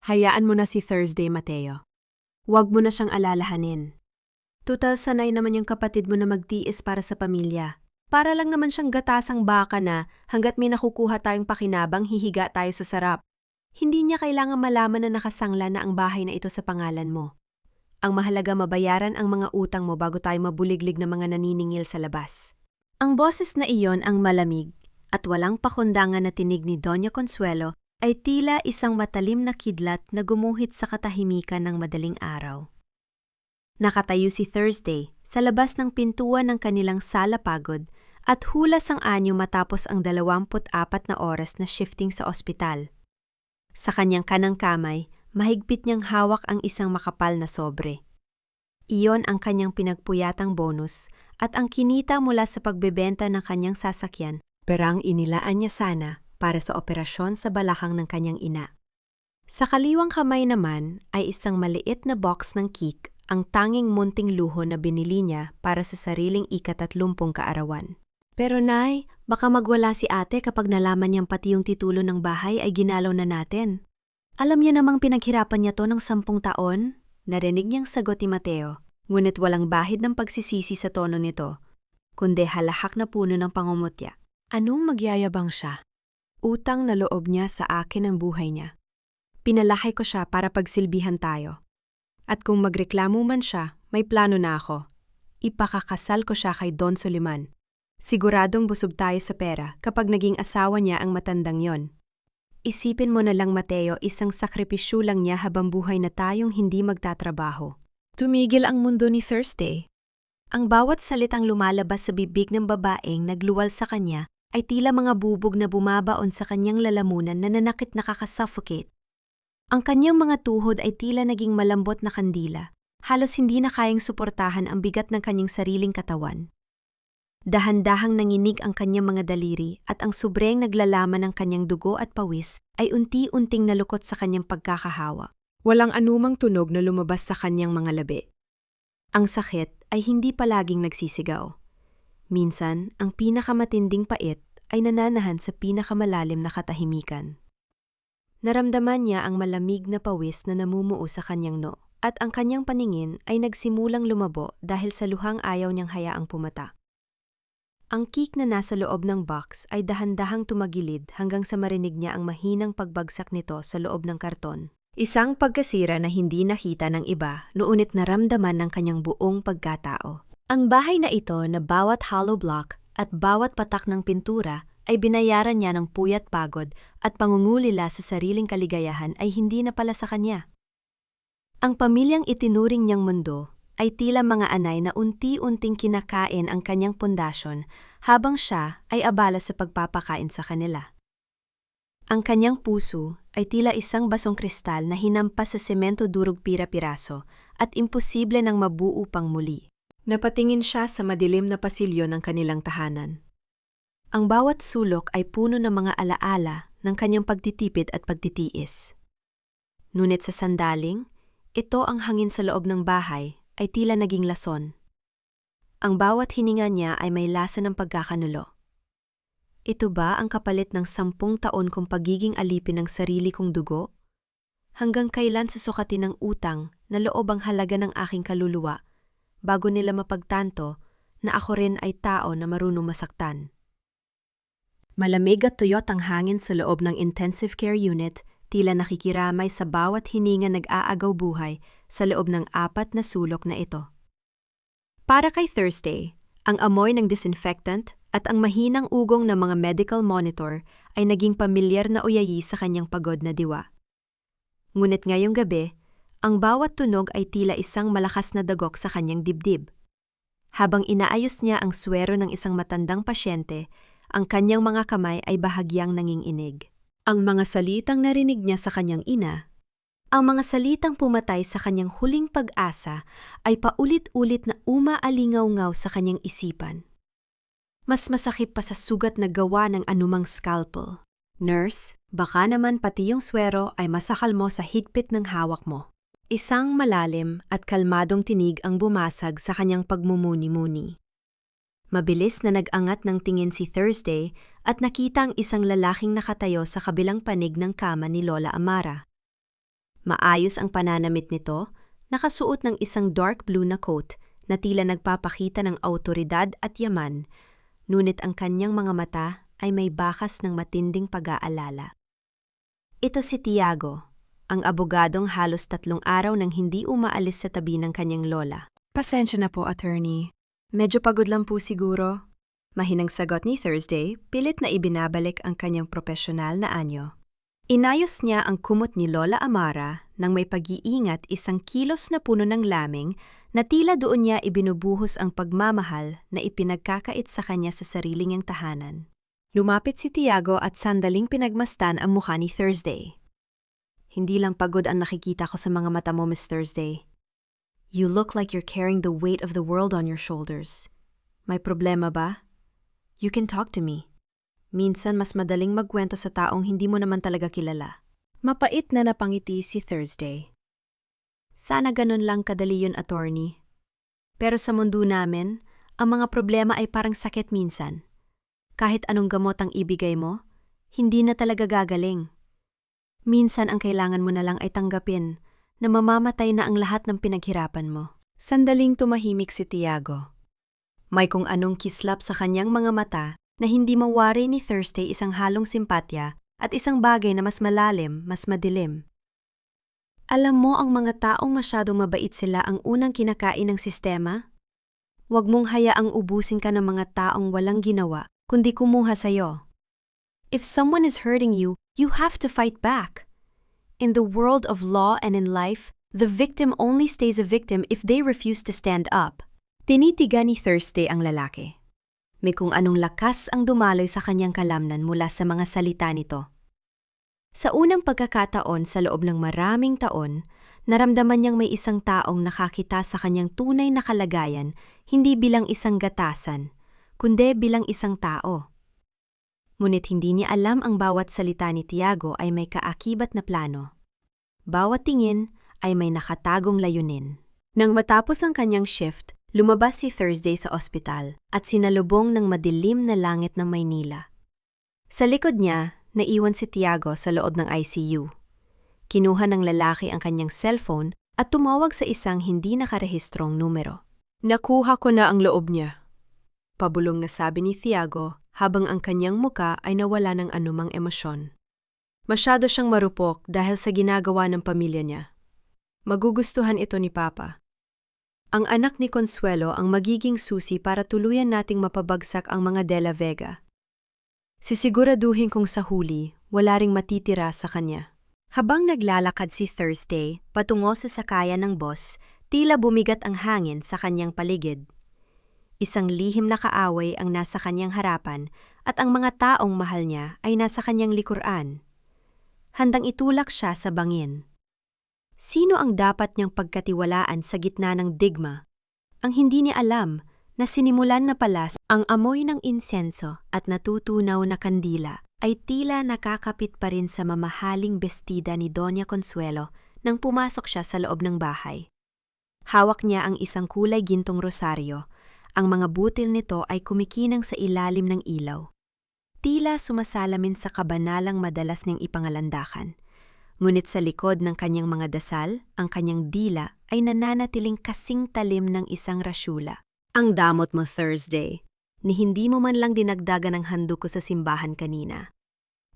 Hayaan mo na si Thursday, Mateo. Huwag mo na siyang alalahanin. Tutal sanay naman yung kapatid mo na magtiis para sa pamilya. Para lang naman siyang gatasang baka na hanggat may nakukuha tayong pakinabang hihiga tayo sa sarap. Hindi niya kailangan malaman na nakasangla na ang bahay na ito sa pangalan mo. Ang mahalaga mabayaran ang mga utang mo bago tayo mabuliglig na mga naniningil sa labas. Ang boses na iyon ang malamig at walang pakundangan na tinig ni Doña Consuelo ay tila isang matalim na kidlat na gumuhit sa katahimikan ng madaling araw. Nakatayo si Thursday sa labas ng pintuan ng kanilang sala pagod at hulas ang anyo matapos ang 24 na oras na shifting sa ospital. Sa kanyang kanang kamay, mahigpit niyang hawak ang isang makapal na sobre. Iyon ang kanyang pinagpuyatang bonus at ang kinita mula sa pagbebenta ng kanyang sasakyan, perang inilaan niya sana para sa operasyon sa balakang ng kanyang ina. Sa kaliwang kamay naman ay isang maliit na box ng cake, ang tanging munting luho na binili niya para sa sariling ika-30 kaarawan. Pero Nay, baka magwala si ate kapag nalaman niyang pati yung titulo ng bahay ay ginalaw na natin. Alam niya namang pinaghirapan niya to ng 10 taon? Narinig niyang sagot ni Mateo, ngunit walang bahid ng pagsisisi sa tono nito, kundi halahak na puno ng pangungutya. Anong magyayabang siya? Utang na loob niya sa akin ang buhay niya. Pinalaki ko siya para pagsilbihan tayo. At kung magreklamo man siya, may plano na ako. Ipakakasal ko siya kay Don Soliman. Siguradong busog tayo sa pera kapag naging asawa niya ang matandang yon. Isipin mo na lang, Mateo, isang sakripisyo lang niya habang buhay na tayong hindi magtatrabaho. Tumigil ang mundo ni Thursday. Ang bawat salitang lumalabas sa bibig ng babaeng nagluwal sa kanya ay tila mga bubog na bumabaon sa kanyang lalamunan na nanakit nakakasuffocate. Ang kanyang mga tuhod ay tila naging malambot na kandila. Halos hindi na kayang suportahan ang bigat ng kanyang sariling katawan. Dahan-dahang nanginig ang kanyang mga daliri at ang sobreng naglalaman ng kanyang dugo at pawis ay unti-unting nalukot sa kanyang pagkakahawa. Walang anumang tunog na lumabas sa kanyang mga labi. Ang sakit ay hindi palaging nagsisigaw. Minsan, ang pinakamatinding pait ay nananahan sa pinakamalalim na katahimikan. Naramdaman niya ang malamig na pawis na namumuo sa kanyang noo at ang kanyang paningin ay nagsimulang lumabo dahil sa luhang ayaw niyang hayaang pumata. Ang cake na nasa loob ng box ay dahan-dahang tumagilid hanggang sa marinig niya ang mahinang pagbagsak nito sa loob ng karton. Isang pagkasira na hindi nakita ng iba, noonit naramdaman ng kanyang buong pagkatao. Ang bahay na ito na bawat hollow block at bawat patak ng pintura ay binayaran niya ng puyat pagod at pangungulila sa sariling kaligayahan ay hindi na pala sa kanya. Ang pamilyang itinuring niyang mundo ay tila mga anay na unti-unting kinakain ang kanyang pundasyon habang siya ay abala sa pagpapakain sa kanila. Ang kanyang puso ay tila isang basong kristal na hinampas sa semento durog pira-piraso at imposible nang mabuo pang muli. Napatingin siya sa madilim na pasilyo ng kanilang tahanan. Ang bawat sulok ay puno ng mga alaala ng kanyang pagtitipid at pagtitiis. Ngunit sa sandaling, ito ang hangin sa loob ng bahay ay tila naging lason. Ang bawat hininga niya ay may lasa ng pagkakanulo. Ito ba ang kapalit ng 10 taon kong pagiging alipin ng sarili kong dugo? Hanggang kailan susukatin ng utang na loob ang halaga ng aking kaluluwa bago nila mapagtanto na ako rin ay tao na marunong masaktan? Malamig at tuyot ang hangin sa loob ng intensive care unit, tila nakikiramay sa bawat hininga nag-aagaw buhay sa loob ng 4 na sulok na ito. Para kay Thursday, ang amoy ng disinfectant at ang mahinang ugong ng mga medical monitor ay naging pamilyar na uyayi sa kanyang pagod na diwa. Ngunit ngayong gabi, ang bawat tunog ay tila isang malakas na dagok sa kanyang dibdib. Habang inaayos niya ang swero ng isang matandang pasyente, ang kanyang mga kamay ay bahagyang nanginginig. Ang mga salitang narinig niya sa kanyang ina, ang mga salitang pumatay sa kanyang huling pag-asa ay paulit-ulit na umaalingaw-ngaw sa kanyang isipan. Mas masakit pa sa sugat na gawa ng anumang scalpel. Nurse, baka naman pati yung swero ay masakal mo sa higpit ng hawak mo. Isang malalim at kalmadong tinig ang bumasag sa kanyang pagmumuni-muni. Mabilis na nag-angat ng tingin si Thursday at nakita ang isang lalaking nakatayo sa kabilang panig ng kama ni Lola Amara. Maayos ang pananamit nito, nakasuot ng isang dark blue na coat na tila nagpapakita ng awtoridad at yaman, ngunit ang kanyang mga mata ay may bakas ng matinding pag-aalala. Ito si Tiago, ang abogadong halos 3 araw nang hindi umaalis sa tabi ng kanyang lola. Pasensya na po, attorney. Medyo pagod lang po siguro. Mahinang sagot ni Thursday, pilit na ibinabalik ang kanyang profesional na anyo. Inayos niya ang kumot ni Lola Amara nang may pag-iingat 1 kilos na puno ng laming na tila doon niya ibinubuhos ang pagmamahal na ipinagkakait sa kanya sa sariling niyang tahanan. Lumapit si Tiago at sandaling pinagmasdan ang mukha ni Thursday. Hindi lang pagod ang nakikita ko sa mga mata mo, Miss Thursday. You look like you're carrying the weight of the world on your shoulders. May problema ba? You can talk to me. Minsan mas madaling magkwento sa taong hindi mo naman talaga kilala. Mapait na napangiti si Thursday. Sana ganun lang kadali yun, attorney. Pero sa mundo namin, ang mga problema ay parang sakit minsan. Kahit anong gamot ang ibigay mo, hindi na talaga gagaling. Minsan ang kailangan mo na lang ay tanggapin na mamamatay na ang lahat ng pinaghirapan mo. Sandaling tumahimik si Tiago. May kung anong kislap sa kanyang mga mata na hindi mawari ni Thursday isang halong simpatya at isang bagay na mas malalim, mas madilim. Alam mo ang mga taong masyadong mabait sila ang unang kinakain ng sistema? Huwag mong hayaang ubusin ka ng mga taong walang ginawa, kundi kumuha sa'yo. If someone is hurting you, you have to fight back. In the world of law and in life, the victim only stays a victim if they refuse to stand up. Tinitiga ni Thursday ang lalaki. May kung anong lakas ang dumaloy sa kanyang kalamnan mula sa mga salita nito. Sa unang pagkakataon sa loob ng maraming taon, naramdaman niyang may isang taong nakakita sa kanyang tunay na kalagayan, hindi bilang isang gatasan, kundi bilang isang tao. Ngunit hindi niya alam ang bawat salita ni Tiago ay may kaakibat na plano. Bawat tingin ay may nakatagong layunin. Nang matapos ang kanyang shift, lumabas si Thursday sa ospital at sinalubong ng madilim na langit ng Maynila. Sa likod niya, naiwan si Tiago sa loob ng ICU. Kinuha ng lalaki ang kanyang cellphone at tumawag sa isang hindi nakarehistrong numero. Nakuha ko na ang loob niya, pabulong na sabi ni Tiago habang ang kanyang muka ay nawala ng anumang emosyon. Masyado siyang marupok dahil sa ginagawa ng pamilya niya. Magugustuhan ito ni Papa. Ang anak ni Consuelo ang magiging susi para tuluyan nating mapabagsak ang mga De La Vega. Sisiguraduhin kong sa huli, wala ring matitira sa kanya. Habang naglalakad si Thursday patungo sa sakayan ng boss, tila bumigat ang hangin sa kanyang paligid. Isang lihim na kaaway ang nasa kanyang harapan at ang mga taong mahal niya ay nasa kanyang likuran. Handang itulak siya sa bangin. Sino ang dapat niyang pagkatiwalaan sa gitna ng digma? Ang hindi niya alam na sinimulan na pala ang amoy ng insenso at natutunaw na kandila ay tila nakakapit pa rin sa mamahaling bestida ni Doña Consuelo nang pumasok siya sa loob ng bahay. Hawak niya ang isang kulay gintong rosaryo. Ang mga butil nito ay kumikinang sa ilalim ng ilaw. Tila sumasalamin sa kabanalang madalas niyang ipangalandakan. Ngunit sa likod ng kanyang mga dasal, ang kanyang dila ay nananatiling kasing talim ng isang rasyula. Ang damot mo, Thursday, ni hindi mo man lang dinagdagan ang handog ko sa simbahan kanina.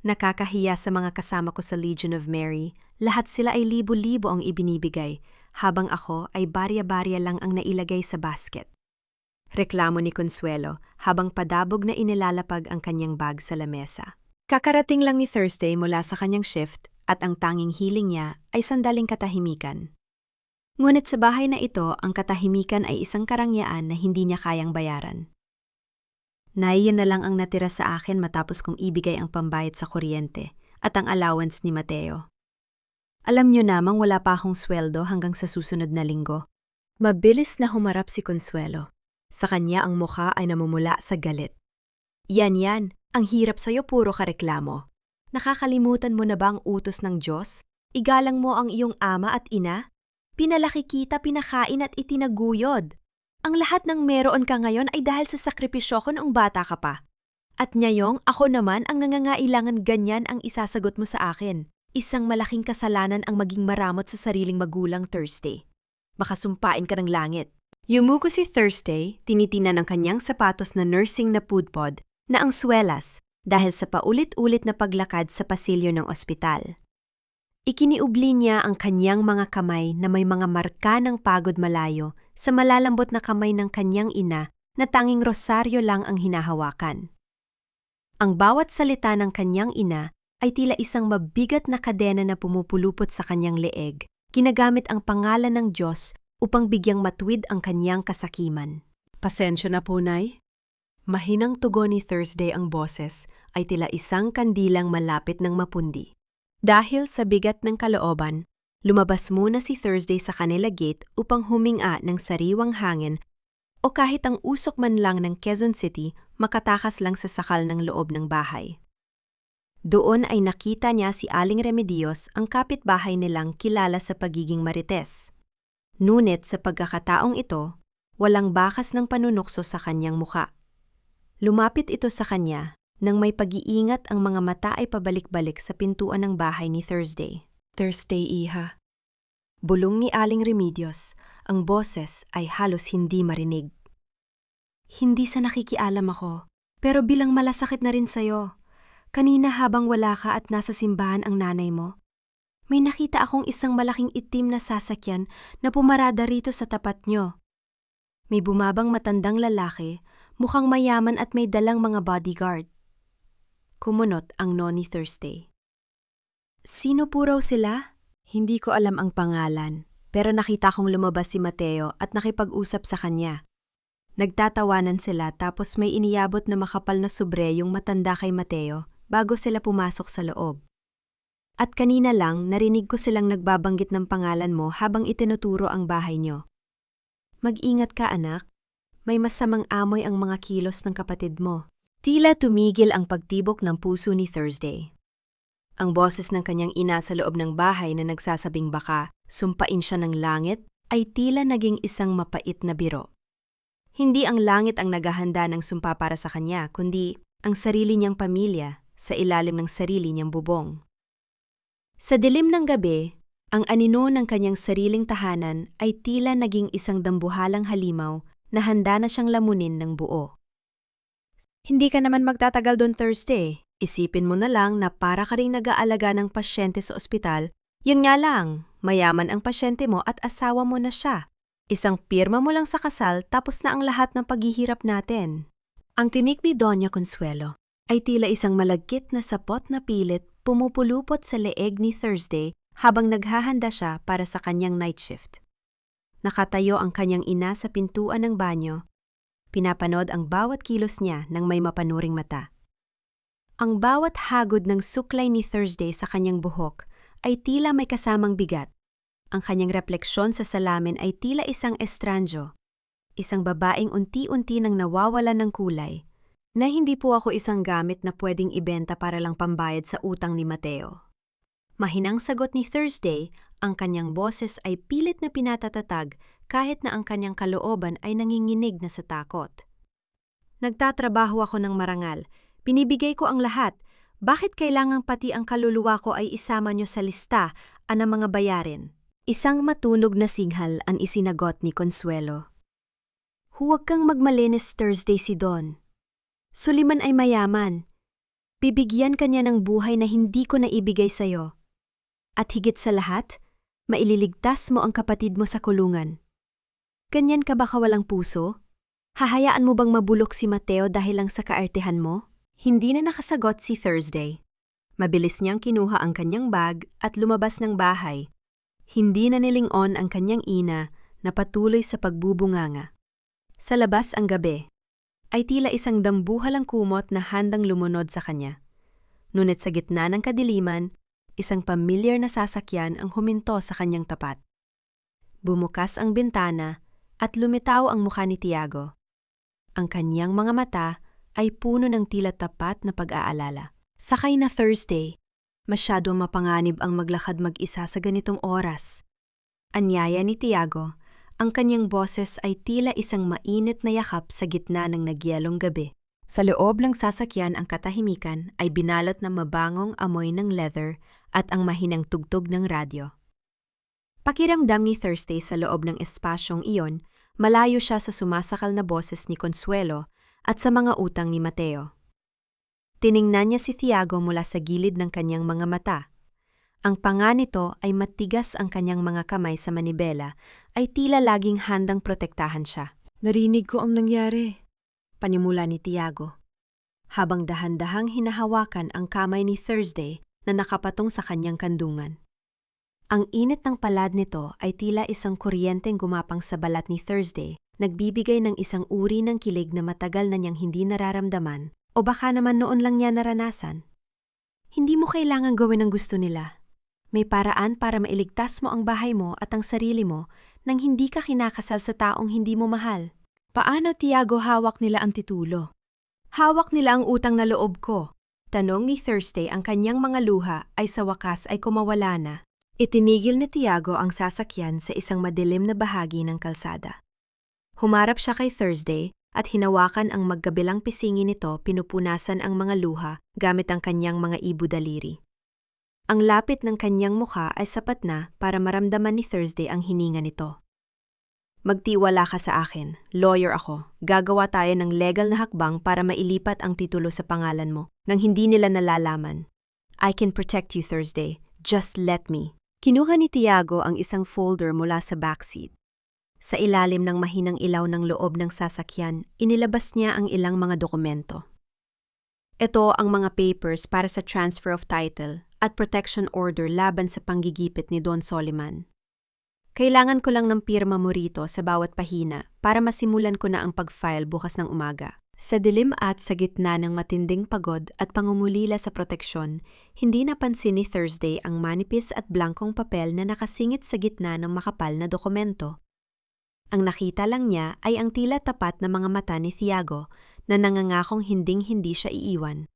Nakakahiya sa mga kasama ko sa Legion of Mary, lahat sila ay libo-libo ang ibinibigay, habang ako ay barya-barya lang ang nailagay sa basket. Reklamo ni Consuelo habang padabog na inilalapag ang kanyang bag sa lamesa. Kakarating lang ni Thursday mula sa kanyang shift at ang tanging hiling niya ay sandaling katahimikan. Ngunit sa bahay na ito, ang katahimikan ay isang karangyaan na hindi niya kayang bayaran. Naiyan na lang ang natira sa akin matapos kong ibigay ang pambayad sa kuryente at ang allowance ni Mateo. Alam niyo namang wala pa akong sweldo hanggang sa susunod na linggo. Mabilis na humarap si Consuelo. Sa kanya ang mukha ay namumula sa galit. Yan, ang hirap sa'yo puro kareklamo. Nakakalimutan mo na ba ang utos ng Diyos? Igalang mo ang iyong ama at ina? Pinalaki kita, pinakain at itinaguyod. Ang lahat ng meron ka ngayon ay dahil sa sakripisyo ko noong bata ka pa. At ngayong ako naman ang nangangailangan ganyan ang isasagot mo sa akin. Isang malaking kasalanan ang maging maramot sa sariling magulang, Thursday. Baka sumpain ka ng langit. Yumuko si Thursday, tinitingnan ang kanyang sapatos na nursing na pudpod na ang swelas dahil sa paulit-ulit na paglakad sa pasilyo ng ospital. Ikiniubli niya ang kanyang mga kamay na may mga marka ng pagod malayo sa malalambot na kamay ng kanyang ina na tanging rosaryo lang ang hinahawakan. Ang bawat salita ng kanyang ina ay tila isang mabigat na kadena na pumupulupot sa kanyang leeg, ginagamit ang pangalan ng Diyos upang bigyang matwid ang kanyang kasakiman. Pasensya na po, Nay. Mahinang tugon ni Thursday ang boses ay tila isang kandilang malapit ng mapundi. Dahil sa bigat ng kalooban, lumabas muna si Thursday sa kanila gate upang huminga ng sariwang hangin o kahit ang usok man lang ng Quezon City makatakas lang sa sakal ng loob ng bahay. Doon ay nakita niya si Aling Remedios, ang kapitbahay nilang kilala sa pagiging marites. Ngunit sa pagkakataong ito, walang bakas ng panunukso sa kanyang muka. Lumapit ito sa kanya nang may pag-iingat ang mga mata ay pabalik-balik sa pintuan ng bahay ni Thursday. Thursday, iha. Bulong ni Aling Remedios, ang boses ay halos hindi marinig. Hindi sa nakikialam ako, pero bilang malasakit na rin sa'yo. Kanina habang wala ka at nasa simbahan ang nanay mo, may nakita akong isang malaking itim na sasakyan na pumarada rito sa tapat nyo. May bumabang matandang lalaki, mukhang mayaman at may dalang mga bodyguard. Kumunot ang noni Thursday. Sino po raw sila? Hindi ko alam ang pangalan, pero nakita kong lumabas si Mateo at nakipag-usap sa kanya. Nagtatawanan sila tapos may iniyabot na makapal na sobre yung matanda kay Mateo bago sila pumasok sa loob. At kanina lang narinig ko silang nagbabanggit ng pangalan mo habang itinuturo ang bahay nyo. Mag-ingat ka, anak. May masamang amoy ang mga kilos ng kapatid mo. Tila tumigil ang pagtibok ng puso ni Thursday. Ang boses ng kanyang ina sa loob ng bahay na nagsasabing baka sumpain siya ng langit ay tila naging isang mapait na biro. Hindi ang langit ang naghahanda ng sumpa para sa kanya, kundi ang sarili niyang pamilya sa ilalim ng sarili niyang bubong. Sa dilim ng gabi, ang anino ng kanyang sariling tahanan ay tila naging isang dambuhalang halimaw na handa na siyang lamunin ng buo. Hindi ka naman magtatagal doon, Thursday. Isipin mo na lang na para ka ring nag-aalaga ng pasyente sa ospital, yun nga lang, mayaman ang pasyente mo at asawa mo na siya. Isang pirma mo lang sa kasal tapos na ang lahat ng paghihirap natin. Ang tinik ni Doña Consuelo ay tila isang malagkit na sapot na pilit pumupulupot sa leeg ni Thursday habang naghahanda siya para sa kanyang night shift. Nakatayo ang kanyang ina sa pintuan ng banyo. Pinapanood ang bawat kilos niya ng may mapanuring mata. Ang bawat hagod ng suklay ni Thursday sa kanyang buhok ay tila may kasamang bigat. Ang kanyang refleksyon sa salamin ay tila isang estranjo, isang babaeng unti-unti nang nawawala ng kulay, na hindi po ako isang gamit na pwedeng ibenta para lang pambayad sa utang ni Mateo. Mahinang sagot ni Thursday, ang kanyang boses ay pilit na pinatatatag kahit na ang kanyang kalooban ay nanginginig na sa takot. Nagtatrabaho ako ng marangal, binibigay ko ang lahat, bakit kailangang pati ang kaluluwa ko ay isama nyo sa lista ng mga bayarin? Isang matunog na signal ang isinagot ni Consuelo. Huwag kang magmalinis, Thursday, si Don. Suliman ay mayaman. Bibigyan kanya ng buhay na hindi ko naibigay sa'yo. At higit sa lahat, maililigtas mo ang kapatid mo sa kulungan. Ganyan ka ba kawalang puso? Hahayaan mo bang mabulok si Mateo dahil lang sa kaartehan mo? Hindi na nakasagot si Thursday. Mabilis niyang kinuha ang kanyang bag at lumabas ng bahay. Hindi na nilingon ang kanyang ina na patuloy sa pagbubunganga. Sa labas ang gabi, ay tila isang dambuhalang kumot na handang lumunod sa kanya. Ngunit sa gitna ng kadiliman, isang pamilyar na sasakyan ang huminto sa kanyang tapat. Bumukas ang bintana at lumitaw ang mukha ni Tiago. Ang kanyang mga mata ay puno ng tila tapat na pag-aalala. Sakay na Thursday. Masyadong mapanganib ang maglakad mag-isa sa ganitong oras. Anyaya ni Tiago, ang kanyang boses ay tila isang mainit na yakap sa gitna ng nagyelong gabi. Sa loob ng sasakyan ang katahimikan ay binalot ng mabangong amoy ng leather at ang mahinang tugtog ng radyo. Pakiramdam ni Thursday sa loob ng espasyong iyon, malayo siya sa sumasakal na boses ni Consuelo at sa mga utang ni Mateo. Tiningnan niya si Tiago mula sa gilid ng kanyang mga mata. Ang panga nito ay matigas ang kanyang mga kamay sa manibela ay tila laging handang protektahan siya. Narinig ko ang nangyari. Panimula ni Tiago, habang dahan-dahang hinahawakan ang kamay ni Thursday na nakapatong sa kanyang kandungan. Ang init ng palad nito ay tila isang kuryenteng gumapang sa balat ni Thursday, nagbibigay ng isang uri ng kilig na matagal na niyang hindi nararamdaman o baka naman noon lang niya naranasan. Hindi mo kailangang gawin ang gusto nila. May paraan para mailigtas mo ang bahay mo at ang sarili mo nang hindi ka kinakasal sa taong hindi mo mahal. Paano, Tiago, hawak nila ang titulo? Hawak nila ang utang na loob ko. Tanong ni Thursday ang kanyang mga luha ay sa wakas ay kumawala na. Itinigil ni Tiago ang sasakyan sa isang madilim na bahagi ng kalsada. Humarap siya kay Thursday at hinawakan ang magkabilang pisingin nito, pinupunasan ang mga luha gamit ang kanyang mga ibu-daliri. Ang lapit ng kanyang mukha ay sapat na para maramdaman ni Thursday ang hininga nito. Magtiwala ka sa akin, lawyer ako. Gagawa tayo ng legal na hakbang para mailipat ang titulo sa pangalan mo nang hindi nila nalalaman. I can protect you, Thursday. Just let me. Kinuha ni Tiago ang isang folder mula sa backseat. Sa ilalim ng mahinang ilaw ng loob ng sasakyan, inilabas niya ang ilang mga dokumento. Ito ang mga papers para sa transfer of title at protection order laban sa panggigipit ni Don Soliman. Kailangan ko lang ng pirma mo rito sa bawat pahina para masimulan ko na ang pag-file bukas ng umaga. Sa dilim at sa gitna ng matinding pagod at pangungulila sa proteksyon, hindi napansin ni Thursday ang manipis at blankong papel na nakasingit sa gitna ng makapal na dokumento. Ang nakita lang niya ay ang tila tapat na mga mata ni Tiago na nangangakong hinding-hindi siya iiwan.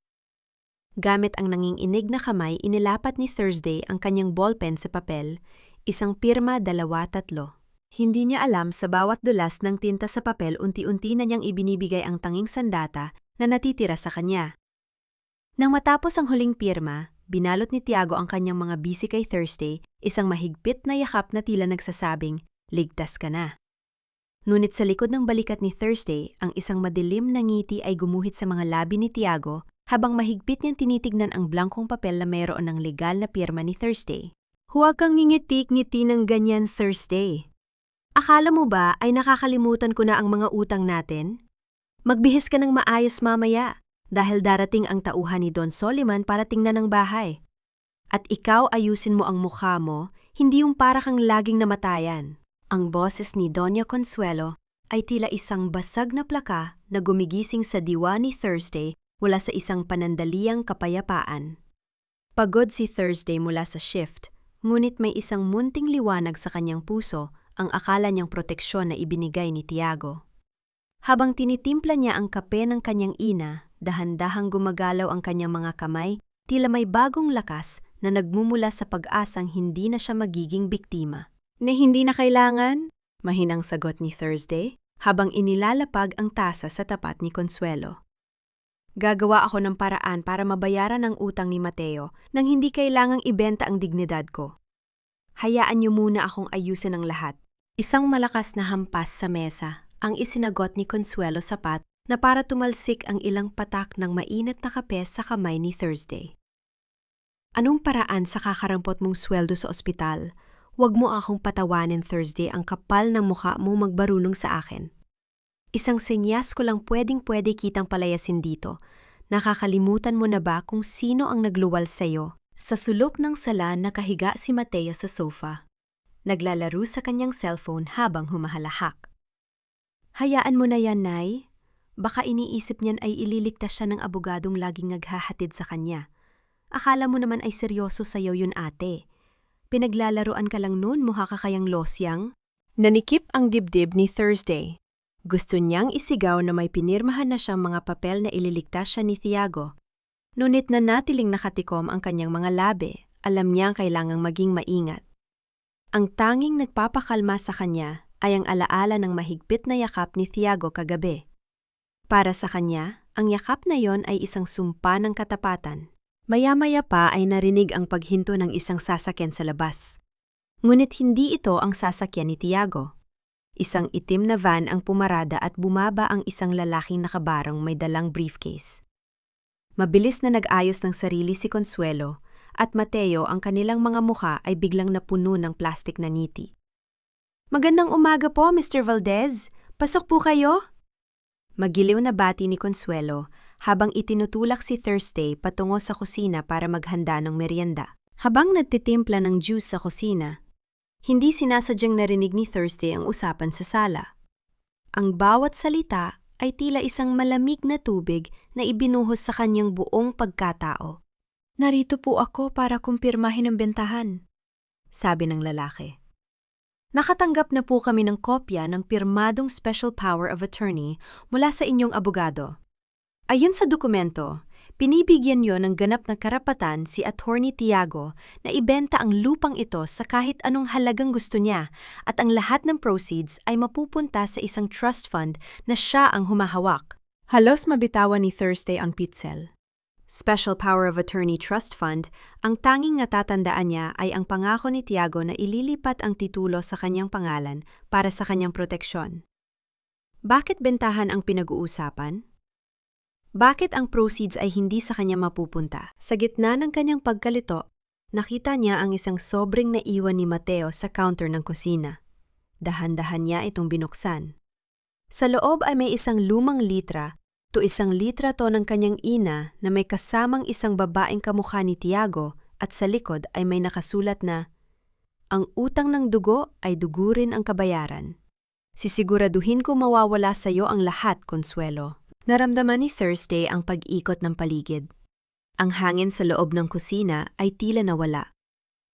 Gamit ang nanginginig na kamay, inilapat ni Thursday ang kanyang ballpen sa papel, isang pirma, 2-3. Hindi niya alam sa bawat dulas ng tinta sa papel unti-unti na niyang ibinibigay ang tanging sandata na natitira sa kanya. Nang matapos ang huling pirma, binalot ni Tiago ang kanyang mga bisi kay Thursday, isang mahigpit na yakap na tila nagsasabing, ligtas ka na. Ngunit sa likod ng balikat ni Thursday, ang isang madilim na ngiti ay gumuhit sa mga labi ni Tiago habang mahigpit niyang tinitignan ang blankong papel na mayroon ng legal na pirma ni Thursday. Huwag kang ngingiti-ngiti ng ganyan, Thursday. Akala mo ba ay nakakalimutan ko na ang mga utang natin? Magbihis ka ng maayos mamaya dahil darating ang tauhan ni Don Soliman para tingnan ang bahay. At ikaw ayusin mo ang mukha mo, hindi yung para kang laging namatayan. Ang boses ni Doña Consuelo ay tila isang basag na plaka na gumigising sa diwa ni Thursday mula sa isang panandaliang kapayapaan. Pagod si Thursday mula sa shift, ngunit may isang munting liwanag sa kanyang puso ang akala niyang proteksyon na ibinigay ni Tiago. Habang tinitimpla niya ang kape ng kanyang ina, dahan-dahang gumagalaw ang kanyang mga kamay, tila may bagong lakas na nagmumula sa pag-asang hindi na siya magiging biktima. Na hindi na kailangan? Mahinang sagot ni Thursday, habang inilalapag ang tasa sa tapat ni Consuelo. Gagawa ako ng paraan para mabayaran ang utang ni Mateo nang hindi kailangang ibenta ang dignidad ko. Hayaan niyo muna akong ayusin ang lahat. Isang malakas na hampas sa mesa ang isinagot ni Consuelo sapat na para tumalsik ang ilang patak ng mainit na kape sa kamay ni Thursday. Anong paraan sa kakarampot mong sweldo sa ospital? Huwag mo akong patawanin, Thursday, ang kapal ng mukha mo magbarunong sa akin. Isang senyas ko lang pwedeng-pwede kitang palayasin dito. Nakakalimutan mo na ba kung sino ang nagluwal sa'yo? Sa sulok ng sala nakahiga si Mateo sa sofa. Naglalaro sa kanyang cellphone habang humahalahak. Hayaan mo na yan, Nay. Baka iniisip niyan ay ililigtas siya ng abogadong laging naghahatid sa kanya. Akala mo naman ay seryoso sa'yo yun, ate. Pinaglalaroan ka lang noon, mukha ka kayang losyang. Nanikip ang dibdib ni Thursday. Gusto niyang isigaw na may pinirmahan na siyang mga papel na ililigtas siya ni Tiago. Ngunit nanatiling nakatikom ang kanyang mga labi, alam niyang kailangang maging maingat. Ang tanging nagpapakalma sa kanya ay ang alaala ng mahigpit na yakap ni Tiago kagabi. Para sa kanya, ang yakap na yon ay isang sumpa ng katapatan. Maya-maya pa ay narinig ang paghinto ng isang sasakyan sa labas. Ngunit hindi ito ang sasakyan ni Tiago. Isang itim na van ang pumarada at bumaba ang isang lalaking nakabarong may dalang briefcase. Mabilis na nag-ayos ng sarili si Consuelo at Mateo, ang kanilang mga mukha ay biglang napuno ng plastik na ngiti. Magandang umaga po, Mr. Valdez. Pasok po kayo? Magiliw na bati ni Consuelo habang itinutulak si Thursday patungo sa kusina para maghanda ng merienda. Habang nagtitimpla ng juice sa kusina, hindi sinasadyang narinig ni Thursday ang usapan sa sala. Ang bawat salita ay tila isang malamig na tubig na ibinuhos sa kanyang buong pagkatao. Narito po ako para kumpirmahin ang bentahan. Sabi ng lalaki. Nakatanggap na po kami ng kopya ng pirmadong Special Power of Attorney mula sa inyong abogado. Ayon sa dokumento, pinibigyan niyo ng ganap na karapatan si Attorney Tiago na ibenta ang lupang ito sa kahit anong halagang gusto niya at ang lahat ng proceeds ay mapupunta sa isang trust fund na siya ang humahawak. Halos mabitawan ni Thursday ang pitsel. Special Power of Attorney Trust Fund, ang tanging natatandaan niya ay ang pangako ni Tiago na ililipat ang titulo sa kanyang pangalan para sa kanyang proteksyon. Bakit bentahan ang pinag-uusapan? Bakit ang proceeds ay hindi sa kanya mapupunta? Sa gitna ng kanyang pagkalito, nakita niya ang isang sobrang naiwan ni Mateo sa counter ng kusina. Dahan-dahan niya itong binuksan. Sa loob ay may isang lumang litra, isang litrato ng kanyang ina na may kasamang isang babaeng kamukha ni Tiago at sa likod ay may nakasulat na, "Ang utang ng dugo ay dugo rin ang kabayaran. Sisiguraduhin ko mawawala sa iyo ang lahat, Consuelo." Naramdaman ni Thursday ang pag-ikot ng paligid. Ang hangin sa loob ng kusina ay tila nawala.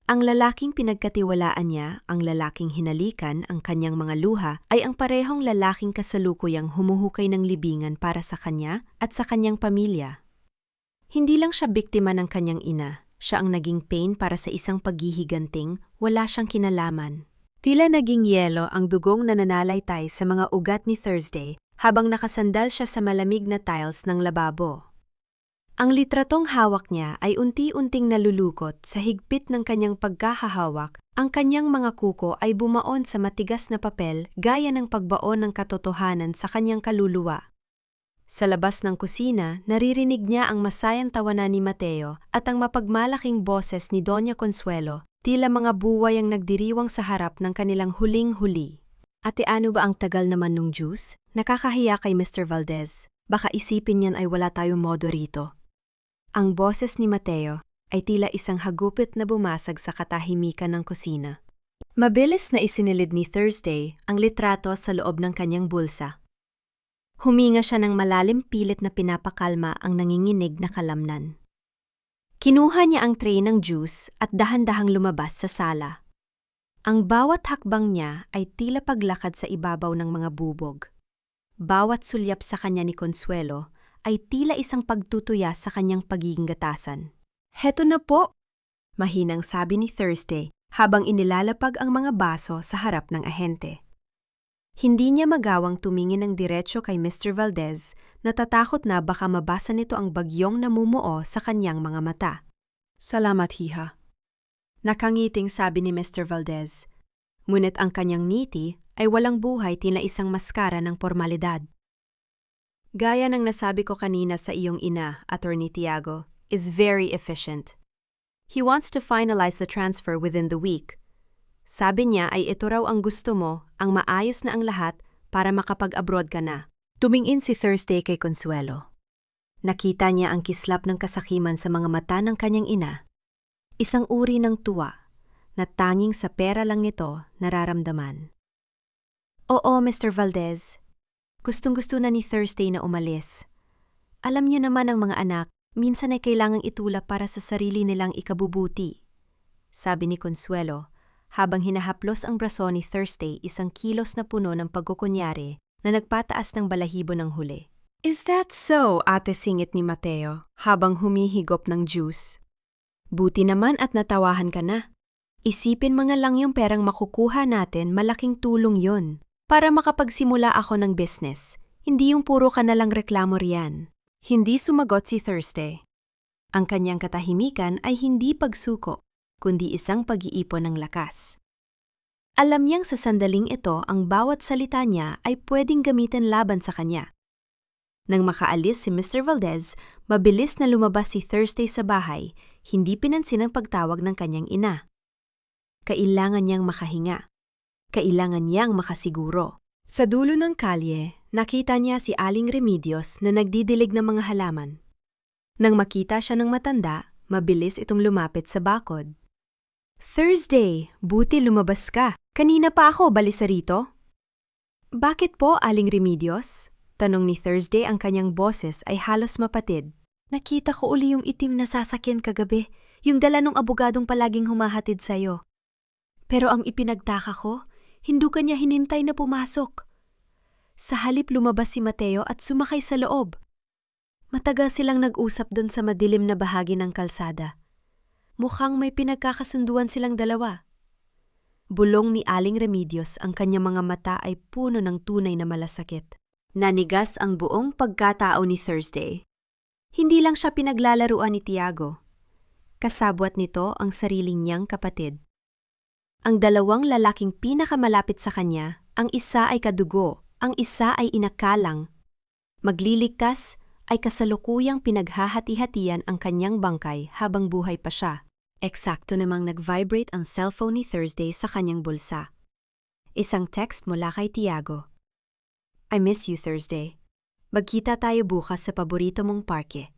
Ang lalaking pinagkatiwalaan niya, ang lalaking hinalikan ang kanyang mga luha, ay ang parehong lalaking kasalukuyang humuhukay ng libingan para sa kanya at sa kanyang pamilya. Hindi lang siya biktima ng kanyang ina, siya ang naging pain para sa isang paghihiganting wala siyang kinalaman. Tila naging yelo ang dugong nananalaytay sa mga ugat ni Thursday habang nakasandal siya sa malamig na tiles ng lababo. Ang litratong hawak niya ay unti-unting nalulukot sa higpit ng kanyang pagkahahawak. Ang kanyang mga kuko ay bumaon sa matigas na papel gaya ng pagbaon ng katotohanan sa kanyang kaluluwa. Sa labas ng kusina, naririnig niya ang masayang tawanan ni Mateo at ang mapagmalaking boses ni Doña Consuelo, tila mga buway ang nagdiriwang sa harap ng kanilang huling-huli. Ate, ano ba ang tagal naman nung juice? Nakakahiya kay Mr. Valdez. Baka isipin niyan ay wala tayong modo rito. Ang boses ni Mateo ay tila isang hagupit na bumasag sa katahimikan ng kusina. Mabilis na isinilid ni Thursday ang litrato sa loob ng kanyang bulsa. Huminga siya ng malalim pilit na pinapakalma ang nanginginig na kalamnan. Kinuha niya ang tray ng juice at dahan-dahang lumabas sa sala. Ang bawat hakbang niya ay tila paglakad sa ibabaw ng mga bubog. Bawat sulyap sa kanya ni Consuelo ay tila isang pagtutuya sa kanyang pagiging gatasan. "Heto na po," mahinang sabi ni Thursday habang inilalapag ang mga baso sa harap ng ahente. Hindi niya magawang tumingin ng diretsyo kay Mr. Valdez, natatakot na baka mabasa nito ang bagyong namumuo sa kanyang mga mata. "Salamat, hiha." Nakangiting sabi ni Mr. Valdez. Ngunit ang kanyang ngiti ay walang buhay, tila isang maskara ng formalidad. "Gaya ng nasabi ko kanina sa iyong ina, Attorney Tiago, is very efficient. He wants to finalize the transfer within the week. Sabi niya ay ito raw ang gusto mo, ang maayos na ang lahat para makapag-abroad ka na." Tumingin si Thursday kay Consuelo. Nakita niya ang kislap ng kasakiman sa mga mata ng kanyang ina. Isang uri ng tuwa na tanging sa pera lang ito nararamdaman. "Oo, Mr. Valdez. Gustong-gusto na ni Thursday na umalis. Alam niyo naman ang mga anak, minsan ay kailangang itulak para sa sarili nilang ikabubuti," sabi ni Consuelo, habang hinahaplos ang braso ni Thursday, isang kilos na puno ng pagkukunyari na nagpataas ng balahibo ng huli. "Is that so, ate?" singit ni Mateo, habang humihigop ng juice. "Buti naman at natawahan ka na. Isipin mga lang yung perang makukuha natin, malaking tulong yon. Para makapagsimula ako ng business, hindi yung puro ka na lang reklamo riyan." Hindi sumagot si Thursday. Ang kanyang katahimikan ay hindi pagsuko, kundi isang pag-iipon ng lakas. Alam niyang sa sandaling ito ang bawat salita niya ay pwedeng gamitin laban sa kanya. Nang makaalis si Mr. Valdez, mabilis na lumabas si Thursday sa bahay, hindi pinansin ang pagtawag ng kanyang ina. Kailangan niyang makahinga. Kailangan niyang makasiguro. Sa dulo ng kalye, nakita niya si Aling Remedios na nagdidilig ng mga halaman. Nang makita siya ng matanda, mabilis itong lumapit sa bakod. Thursday, buti lumabas ka. Kanina pa ako balisa rito. Bakit po, Aling Remedios? Tanong ni Thursday, ang kanyang boses ay halos mapatid. Nakita ko uli yung itim na sasakyan kagabi, yung dala ng abogadong palaging humahatid sa'yo. Pero ang ipinagtaka ko, hindi ka niya hinintay na pumasok. Sa halip lumabas si Mateo at sumakay sa loob. Matagal silang nag-usap dun sa madilim na bahagi ng kalsada. Mukhang may pinagkakasunduan silang dalawa. Bulong ni Aling Remedios, ang kanyang mga mata ay puno ng tunay na malasakit. Nanigas ang buong pagkatao ni Thursday. Hindi lang siya pinaglalaruan ni Tiago. Kasabwat nito ang sarili niyang kapatid. Ang dalawang lalaking pinakamalapit sa kanya, ang isa ay kadugo, ang isa ay inakalang. Magliligtas ay kasalukuyang pinaghahati-hatian ang kanyang bangkay habang buhay pa siya. Eksakto namang nag-vibrate ang cellphone ni Thursday sa kanyang bulsa. Isang text mula kay Tiago. I miss you, Thursday. Magkita tayo bukas sa paborito mong parke.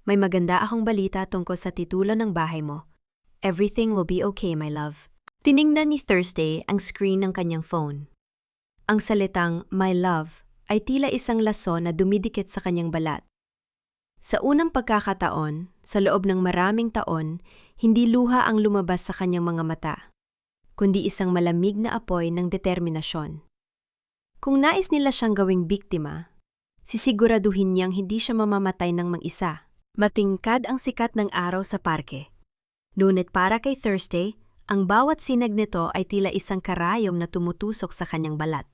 May maganda akong balita tungkol sa titulo ng bahay mo. Everything will be okay, my love. Tiningnan ni Thursday ang screen ng kanyang phone. Ang salitang my love ay tila isang laso na dumidikit sa kanyang balat. Sa unang pagkakataon, sa loob ng maraming taon, hindi luha ang lumabas sa kanyang mga mata, kundi isang malamig na apoy ng determinasyon. Kung nais nila siyang gawing biktima, sisiguraduhin niyang hindi siya mamamatay ng mag-isa. Matingkad ang sikat ng araw sa parke. Ngunit para kay Thursday, ang bawat sinag nito ay tila isang karayom na tumutusok sa kanyang balat.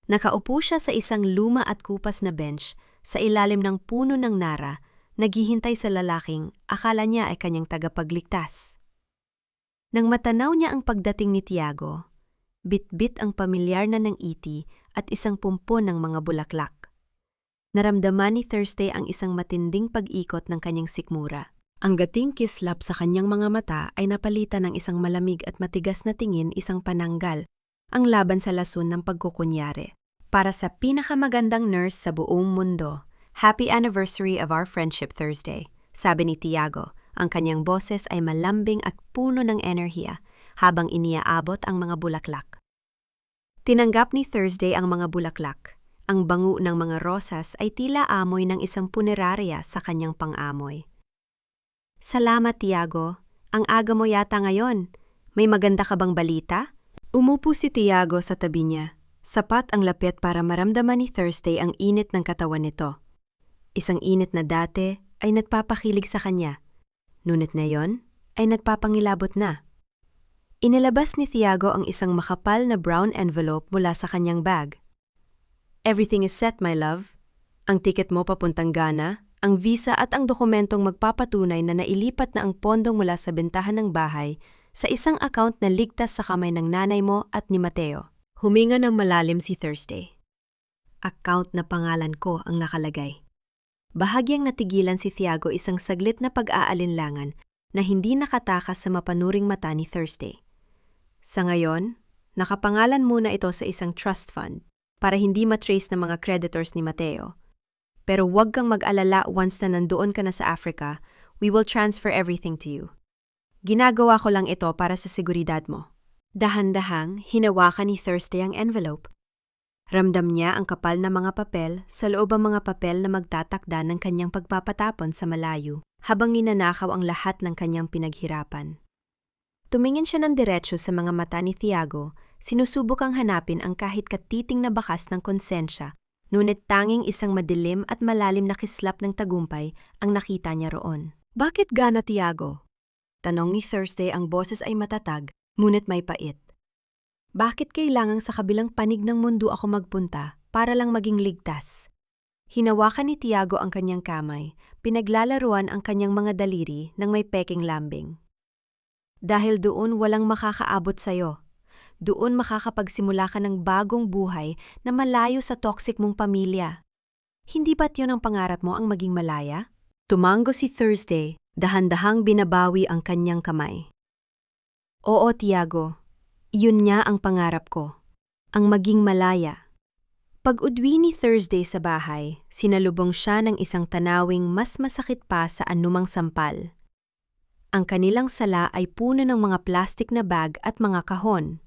Nakaupo siya sa isang luma at kupas na bench sa ilalim ng puno ng nara, naghihintay sa lalaking akala niya ay kanyang tagapagligtas. Nang matanaw niya ang pagdating ni Tiago, bit-bit ang pamilyar na ng iti at isang pumpon ng mga bulaklak. Naramdaman ni Thursday ang isang matinding pag-ikot ng kanyang sikmura. Ang gating kislap sa kanyang mga mata ay napalitan ng isang malamig at matigas na tingin, isang pananggal, ang laban sa lason ng pagkukunyari. Para sa pinakamagandang nurse sa buong mundo, Happy anniversary of our friendship, Thursday, sabi ni Tiago. Ang kanyang boses ay malambing at puno ng enerhiya habang iniaabot ang mga bulaklak. Tinanggap ni Thursday ang mga bulaklak. Ang bango ng mga rosas ay tila amoy ng isang punerarya sa kanyang pang-amoy. Salamat, Tiago. Ang aga mo yata ngayon. May maganda ka bang balita? Umupo si Tiago sa tabi niya. Sapat ang lapit para maramdaman ni Thursday ang init ng katawan nito. Isang init na dati ay nagpapakilig sa kanya. Ngunit ngayon ay nagpapangilabot na. Inilabas ni Tiago ang isang makapal na brown envelope mula sa kanyang bag. Everything is set, my love. Ang tiket mo papuntang Ghana, ang visa at ang dokumentong magpapatunay na nailipat na ang pondong mula sa bentahan ng bahay sa isang account na ligtas sa kamay ng nanay mo at ni Mateo. Huminga ng malalim si Thursday. Account na pangalan ko ang nakalagay. Bahagyang natigilan si Tiago, isang saglit na pag-aalinlangan na hindi nakatakas sa mapanuring mata ni Thursday. Sa ngayon, nakapangalan muna ito sa isang trust fund para hindi matrace ng mga creditors ni Mateo. Pero huwag kang mag-alala, once na nandoon ka na sa Africa, we will transfer everything to you. Ginagawa ko lang ito para sa seguridad mo. Dahan-dahang, hinawakan ni Thursday ang envelope. Ramdam niya ang kapal na mga papel sa loob, ang mga papel na magtatakda ng kanyang pagpapatapon sa malayo habang ninanakaw ang lahat ng kanyang pinaghirapan. Tumingin siya ng diretsyo sa mga mata ni Tiago, sinusubukang hanapin ang kahit katiting na bakas ng konsensya, ngunit tanging isang madilim at malalim na kislap ng tagumpay ang nakita niya roon. Bakit Ghana, Tiago? Tanong ni Thursday, ang boses ay matatag, ngunit may pait. Bakit kailangang sa kabilang panig ng mundo ako magpunta para lang maging ligtas? Hinawakan ni Tiago ang kanyang kamay, pinaglalaruan ang kanyang mga daliri ng may peking lambing. Dahil doon walang makakaabot sa'yo. Doon makakapagsimula ka ng bagong buhay na malayo sa toxic mong pamilya. Hindi ba't yun ang pangarap mo ang maging malaya? Tumango si Thursday, dahan-dahang binabawi ang kanyang kamay. Oo, Tiago. Yun nga ang pangarap ko. Ang maging malaya. Pag-udwi ni Thursday sa bahay, sinalubong siya ng isang tanawing mas masakit pa sa anumang sampal. Ang kanilang sala ay puno ng mga plastik na bag at mga kahon.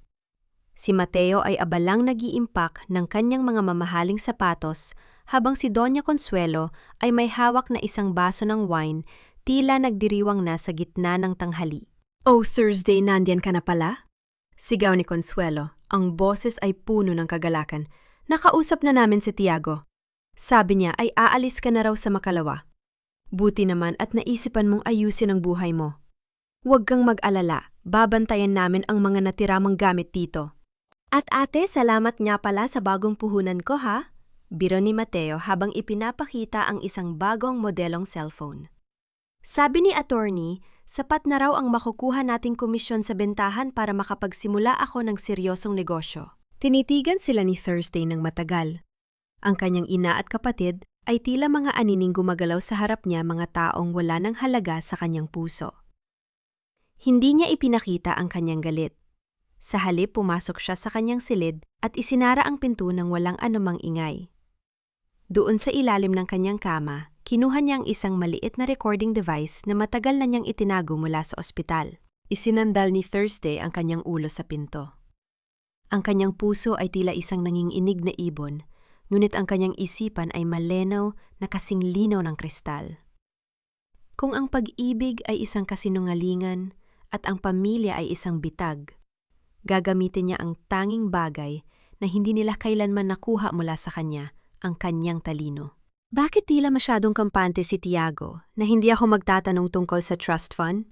Si Mateo ay abalang nag-iimpak ng kanyang mga mamahaling sapatos habang si Doña Consuelo ay may hawak na isang baso ng wine, tila nagdiriwang na sa gitna ng tanghali. "Oh, Thursday, nandiyan ka na pala?" Sigaw ni Consuelo. Ang boses ay puno ng kagalakan. "Nakausap na namin si Tiago. Sabi niya ay aalis ka na raw sa Makalawa. Buti naman at naisipan mong ayusin ang buhay mo. Huwag kang mag-alala, babantayan namin ang mga natiramang gamit dito." At ate, salamat nga pala sa bagong puhunan ko ha. Biro ni Mateo habang ipinapakita ang isang bagong modelong cellphone. Sabi ni attorney, sapat na raw ang makukuha nating komisyon sa bentahan para makapagsimula ako ng seryosong negosyo. Tinitigan sila ni Thursday ng matagal. Ang kanyang ina at kapatid ay tila mga anining gumagalaw sa harap niya, mga taong wala ng halaga sa kanyang puso. Hindi niya ipinakita ang kanyang galit. Sa halip pumasok siya sa kanyang silid at isinara ang pinto ng walang anumang ingay. Doon sa ilalim ng kanyang kama, kinuha niya ang isang maliit na recording device na matagal na niyang itinago mula sa ospital. Isinandal ni Thursday ang kanyang ulo sa pinto. Ang kanyang puso ay tila isang nanginginig na ibon, ngunit ang kanyang isipan ay malenaw na kasing linaw ng kristal. Kung ang pag-ibig ay isang kasinungalingan at ang pamilya ay isang bitag, gagamitin niya ang tanging bagay na hindi nila kailanman nakuha mula sa kanya, ang kanyang talino. Bakit tila masyadong kampante si Tiago na hindi ako magtatanong tungkol sa trust fund?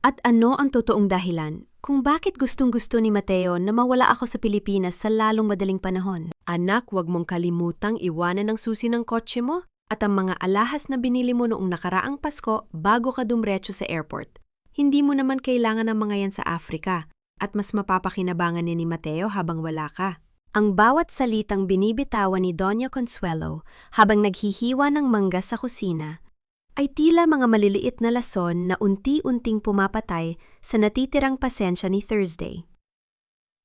At ano ang totoong dahilan kung bakit gustong-gusto ni Mateo na mawala ako sa Pilipinas sa lalong madaling panahon? Anak, huwag mong kalimutang iwanan ang susi ng kotse mo at ang mga alahas na binili mo noong nakaraang Pasko bago ka dumretso sa airport. Hindi mo naman kailangan ng mga yan sa Africa. At mas mapapakinabangan ni Mateo habang wala ka. Ang bawat salitang binibitawan ni Doña Consuelo habang naghihiwa ng mangga sa kusina ay tila mga maliliit na lason na unti-unting pumapatay sa natitirang pasensya ni Thursday.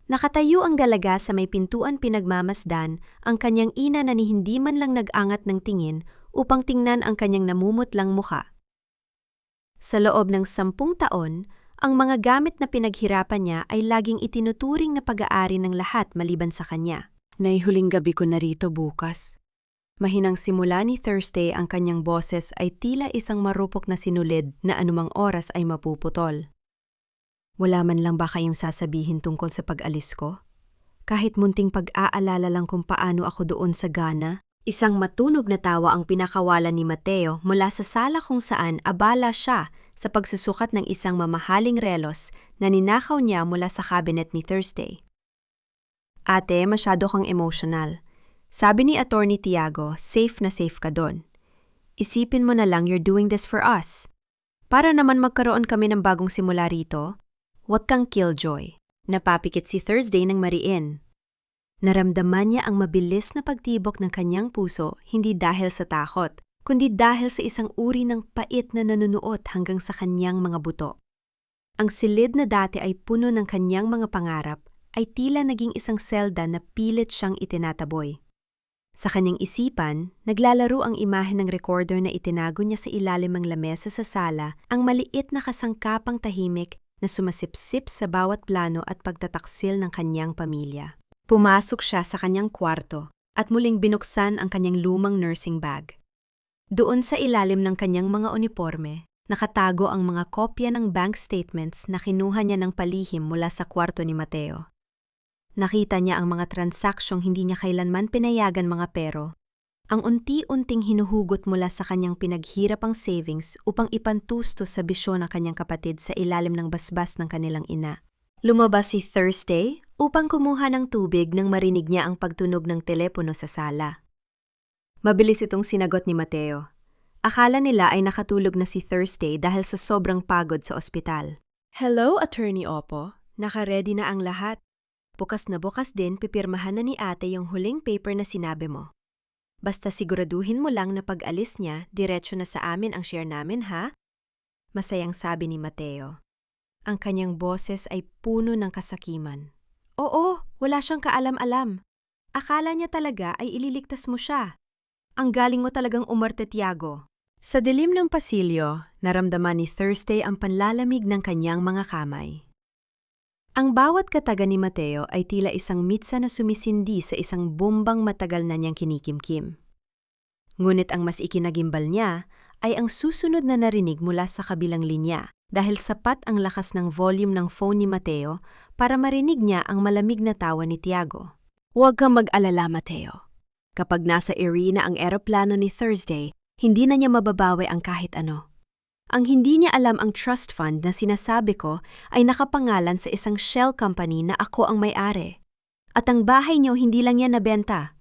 Nakatayo ang dalaga sa may pintuan, pinagmamasdan ang kanyang ina na ni hindi man lang nag-angat ng tingin upang tingnan ang kanyang namumutlang mukha. Sa loob ng 10 taon, ang mga gamit na pinaghirapan niya ay laging itinuturing na pag-aari ng lahat maliban sa kanya. "Naihuling gabi ko na rito bukas." Mahinang simula ni Thursday, ang kanyang boses ay tila isang marupok na sinulid na anumang oras ay mapuputol. "Wala man lang ba kayong sasabihin tungkol sa pag-alis ko? Kahit munting pag-aalala lang kung paano ako doon sa Ghana?" Isang matunog na tawa ang pinakawalan ni Mateo mula sa sala kung saan abala siya sa pagsusukat ng isang mamahaling relos na ninakaw niya mula sa cabinet ni Thursday. "Ate, masyado kang emotional. Sabi ni Attorney Tiago, safe na safe ka doon. Isipin mo na lang you're doing this for us. Para naman magkaroon kami ng bagong simula rito, huwag kang killjoy." Napapikit si Thursday ng mariin. Naramdaman niya ang mabilis na pagtibok ng kanyang puso, hindi dahil sa takot, kundi dahil sa isang uri ng pait na nanunuot hanggang sa kanyang mga buto. Ang silid na dati ay puno ng kanyang mga pangarap ay tila naging isang selda na pilit siyang itinataboy. Sa kanyang isipan, naglalaro ang imahe ng recorder na itinago niya sa ilalim ng lamesa sa sala, ang maliit na kasangkapang tahimik na sumasipsip sa bawat plano at pagtataksil ng kanyang pamilya. Pumasok siya sa kanyang kwarto at muling binuksan ang kanyang lumang nursing bag. Doon sa ilalim ng kanyang mga uniforme, nakatago ang mga kopya ng bank statements na kinuha niya ng palihim mula sa kwarto ni Mateo. Nakita niya ang mga transaksyong hindi niya kailanman pinayagan mga pero, ang unti-unting hinuhugot mula sa kanyang pinaghirapang savings upang ipantustos sa bisyon ng kanyang kapatid sa ilalim ng basbas ng kanilang ina. Lumabas si Thursday upang kumuha ng tubig nang marinig niya ang pagtunog ng telepono sa sala. Mabilis itong sinagot ni Mateo. Akala nila ay nakatulog na si Thursday dahil sa sobrang pagod sa ospital. Hello, Attorney Oppo. Naka-ready na ang lahat. Bukas na bukas din pipirmahan na ni ate yung huling paper na sinabi mo. Basta siguraduhin mo lang na pag-alis niya, diretso na sa amin ang share namin, ha? Masayang sabi ni Mateo. Ang kanyang boses ay puno ng kasakiman. Oo, wala siyang kaalam-alam. Akala niya talaga ay ililigtas mo siya. Ang galing mo talagang umarte, Tiago. Sa dilim ng pasilyo, naramdaman ni Thursday ang panlalamig ng kanyang mga kamay. Ang bawat kataga ni Mateo ay tila isang mitsa na sumisindi sa isang bombang matagal na niyang kinikimkim. Ngunit ang mas ikinagimbal niya ay ang susunod na narinig mula sa kabilang linya dahil sapat ang lakas ng volume ng phone ni Mateo para marinig niya ang malamig na tawa ni Tiago. Huwag kang mag-alala, Mateo. Kapag nasa arena ang eroplano ni Thursday, hindi na niya mababawi ang kahit ano. Ang hindi niya alam ang trust fund na sinasabi ko ay nakapangalan sa isang shell company na ako ang may-ari. At ang bahay niyo hindi lang yan nabenta.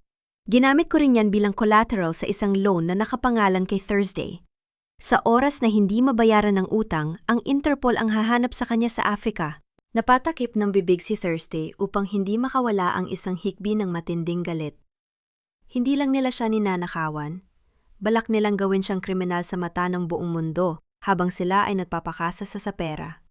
Ginamit ko rin yan bilang collateral sa isang loan na nakapangalan kay Thursday. Sa oras na hindi mabayaran ng utang, ang Interpol ang hahanap sa kanya sa Africa. Napatakip ng bibig si Thursday upang hindi makawala ang isang hikbi ng matinding galit. Hindi lang nila siya ninanakawan. Balak nilang gawin siyang kriminal sa mata ng buong mundo habang sila ay nagpapakasa sa pera.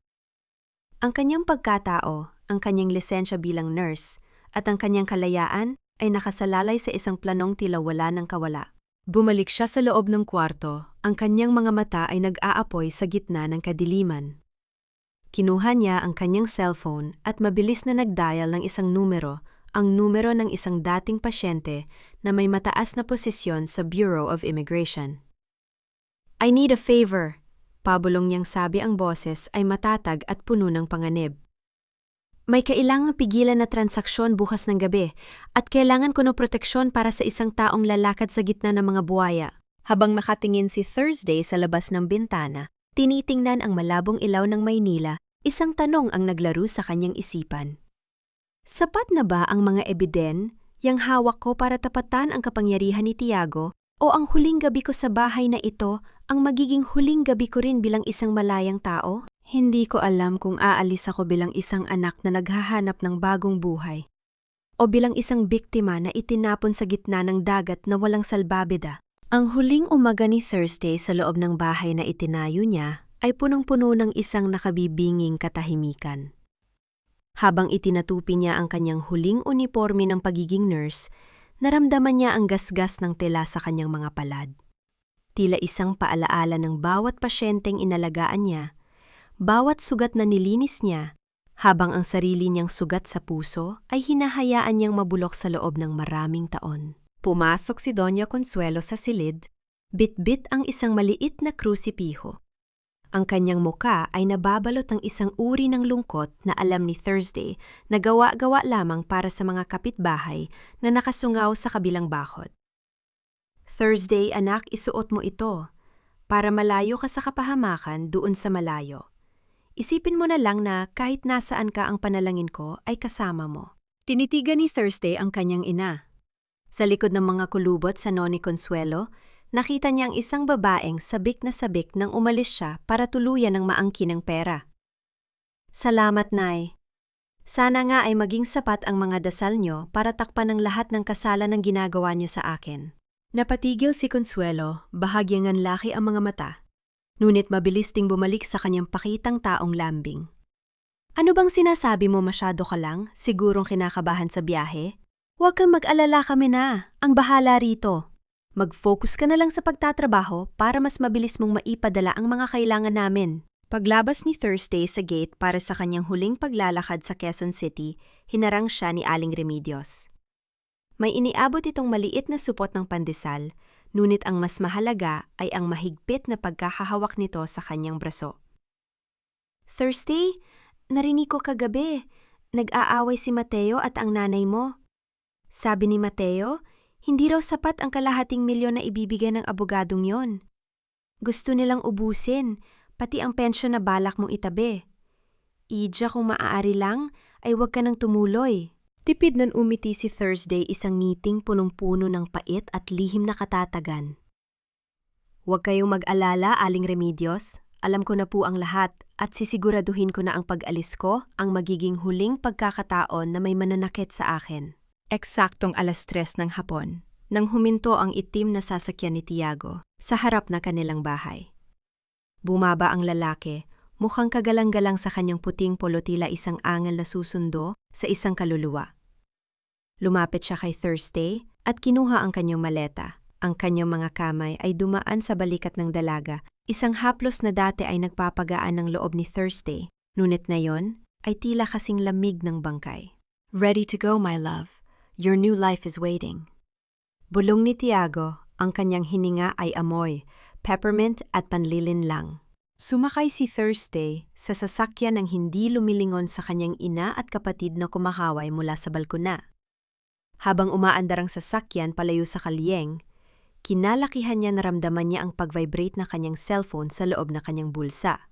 Ang kanyang pagkatao, ang kanyang lisensya bilang nurse, at ang kanyang kalayaan ay nakasalalay sa isang planong tila wala ng kawala. Bumalik siya sa loob ng kwarto, ang kanyang mga mata ay nag-aapoy sa gitna ng kadiliman. Kinuha niya ang kanyang cellphone at mabilis na nag-dial ng isang numero, ang numero ng isang dating pasyente na may mataas na posisyon sa Bureau of Immigration. I need a favor. Pabulong niyang sabi ang boses ay matatag at puno ng panganib. May kailangang pigilan na transaksyon bukas ng gabi at kailangan ko ng proteksyon para sa isang taong lalakad sa gitna ng mga buwaya. Habang nakatingin si Thursday sa labas ng bintana, tinitingnan ang malabong ilaw ng Maynila, isang tanong ang naglaro sa kanyang isipan. Sapat na ba ang mga ebiden, yang hawak ko para tapatan ang kapangyarihan ni Tiago, o ang huling gabi ko sa bahay na ito ang magiging huling gabi ko rin bilang isang malayang tao? Hindi ko alam kung aalis ako bilang isang anak na naghahanap ng bagong buhay o bilang isang biktima na itinapon sa gitna ng dagat na walang salbabida. Ang huling umaga ni Thursday sa loob ng bahay na itinayo niya ay punong-puno ng isang nakabibinging katahimikan. Habang itinatupi niya ang kanyang huling uniforme ng pagiging nurse, naramdaman niya ang gasgas ng tela sa kanyang mga palad. Tila isang paalaala ng bawat pasyenteng inalagaan niya, bawat sugat na nilinis niya, habang ang sarili niyang sugat sa puso ay hinahayaan niyang mabulok sa loob ng maraming taon. Pumasok si Doña Consuelo sa silid, bit-bit ang isang maliit na krusipiho. Ang kanyang muka ay nababalot ng isang uri ng lungkot na alam ni Thursday na gawa-gawa lamang para sa mga kapitbahay na nakasungaw sa kabilang bakod. Thursday, anak, isuot mo ito para malayo ka sa kapahamakan doon sa malayo. Isipin mo na lang na kahit nasaan ka ang panalangin ko ay kasama mo. Tinitigan ni Thursday ang kanyang ina. Sa likod ng mga kulubot sa Noni Consuelo, nakita niya ang isang babaeng sabik na sabik nang umalis siya para tuluyan ng maangkin ng pera. Salamat, Nay. Sana nga ay maging sapat ang mga dasal niyo para takpan ang lahat ng kasalan ng ginagawa niyo sa akin. Napatigil si Consuelo, bahagyang nganlaki ang mga mata. Ngunit mabilis ding bumalik sa kanyang pakitang taong lambing. Ano bang sinasabi mo, masyado ka lang? Sigurong kinakabahan sa biyahe? Huwag kang mag-alala, kami na. Ang bahala rito. Mag-focus ka na lang sa pagtatrabaho para mas mabilis mong maipadala ang mga kailangan namin. Paglabas ni Thursday sa gate para sa kanyang huling paglalakad sa Quezon City, hinarang siya ni Aling Remedios. May iniabot itong maliit na supot ng pandesal, ngunit ang mas mahalaga ay ang mahigpit na pagkahahawak nito sa kanyang braso. Thursday, narinig ko kagabi, nag-aaway si Mateo at ang nanay mo. Sabi ni Mateo, hindi raw sapat ang kalahating milyon na ibibigay ng abogadong yon. Gusto nilang ubusin, pati ang pensyon na balak mong itabi. Ija, kung maaari lang, ay huwag ka nang tumuloy. Tipid nan umiti si Thursday, isang ngiting punong-puno ng pait at lihim na katatagan. Huwag kayong mag-alala, Aling Remedios. Alam ko na po ang lahat at sisiguraduhin ko na ang pag-alis ko ang magiging huling pagkakataon na may mananakit sa akin. Eksaktong 3:00 ng hapon, nang huminto ang itim na sasakyan ni Tiago sa harap na kanilang bahay. Bumaba ang lalaki, mukhang kagalang-galang sa kanyang puting polo, tila isang angal na susundo sa isang kaluluwa. Lumapit siya kay Thursday at kinuha ang kanyang maleta. Ang kanyang mga kamay ay dumaan sa balikat ng dalaga, isang haplos na dati ay nagpapagaan ng loob ni Thursday, ngunit ngayon ay tila kasing lamig ng bangkay. Ready to go, my love. Your new life is waiting. Bulong ni Tiago, ang kanyang hininga ay amoy, peppermint at panlilinlang. Sumakay si Thursday sa sasakyan ng hindi lumilingon sa kanyang ina at kapatid na kumakaway mula sa balkona. Habang umaandar ang sasakyan palayo sa kalyeng, kinalakihan niya, naramdaman niya ang pag-vibrate na kanyang cellphone sa loob na kanyang bulsa.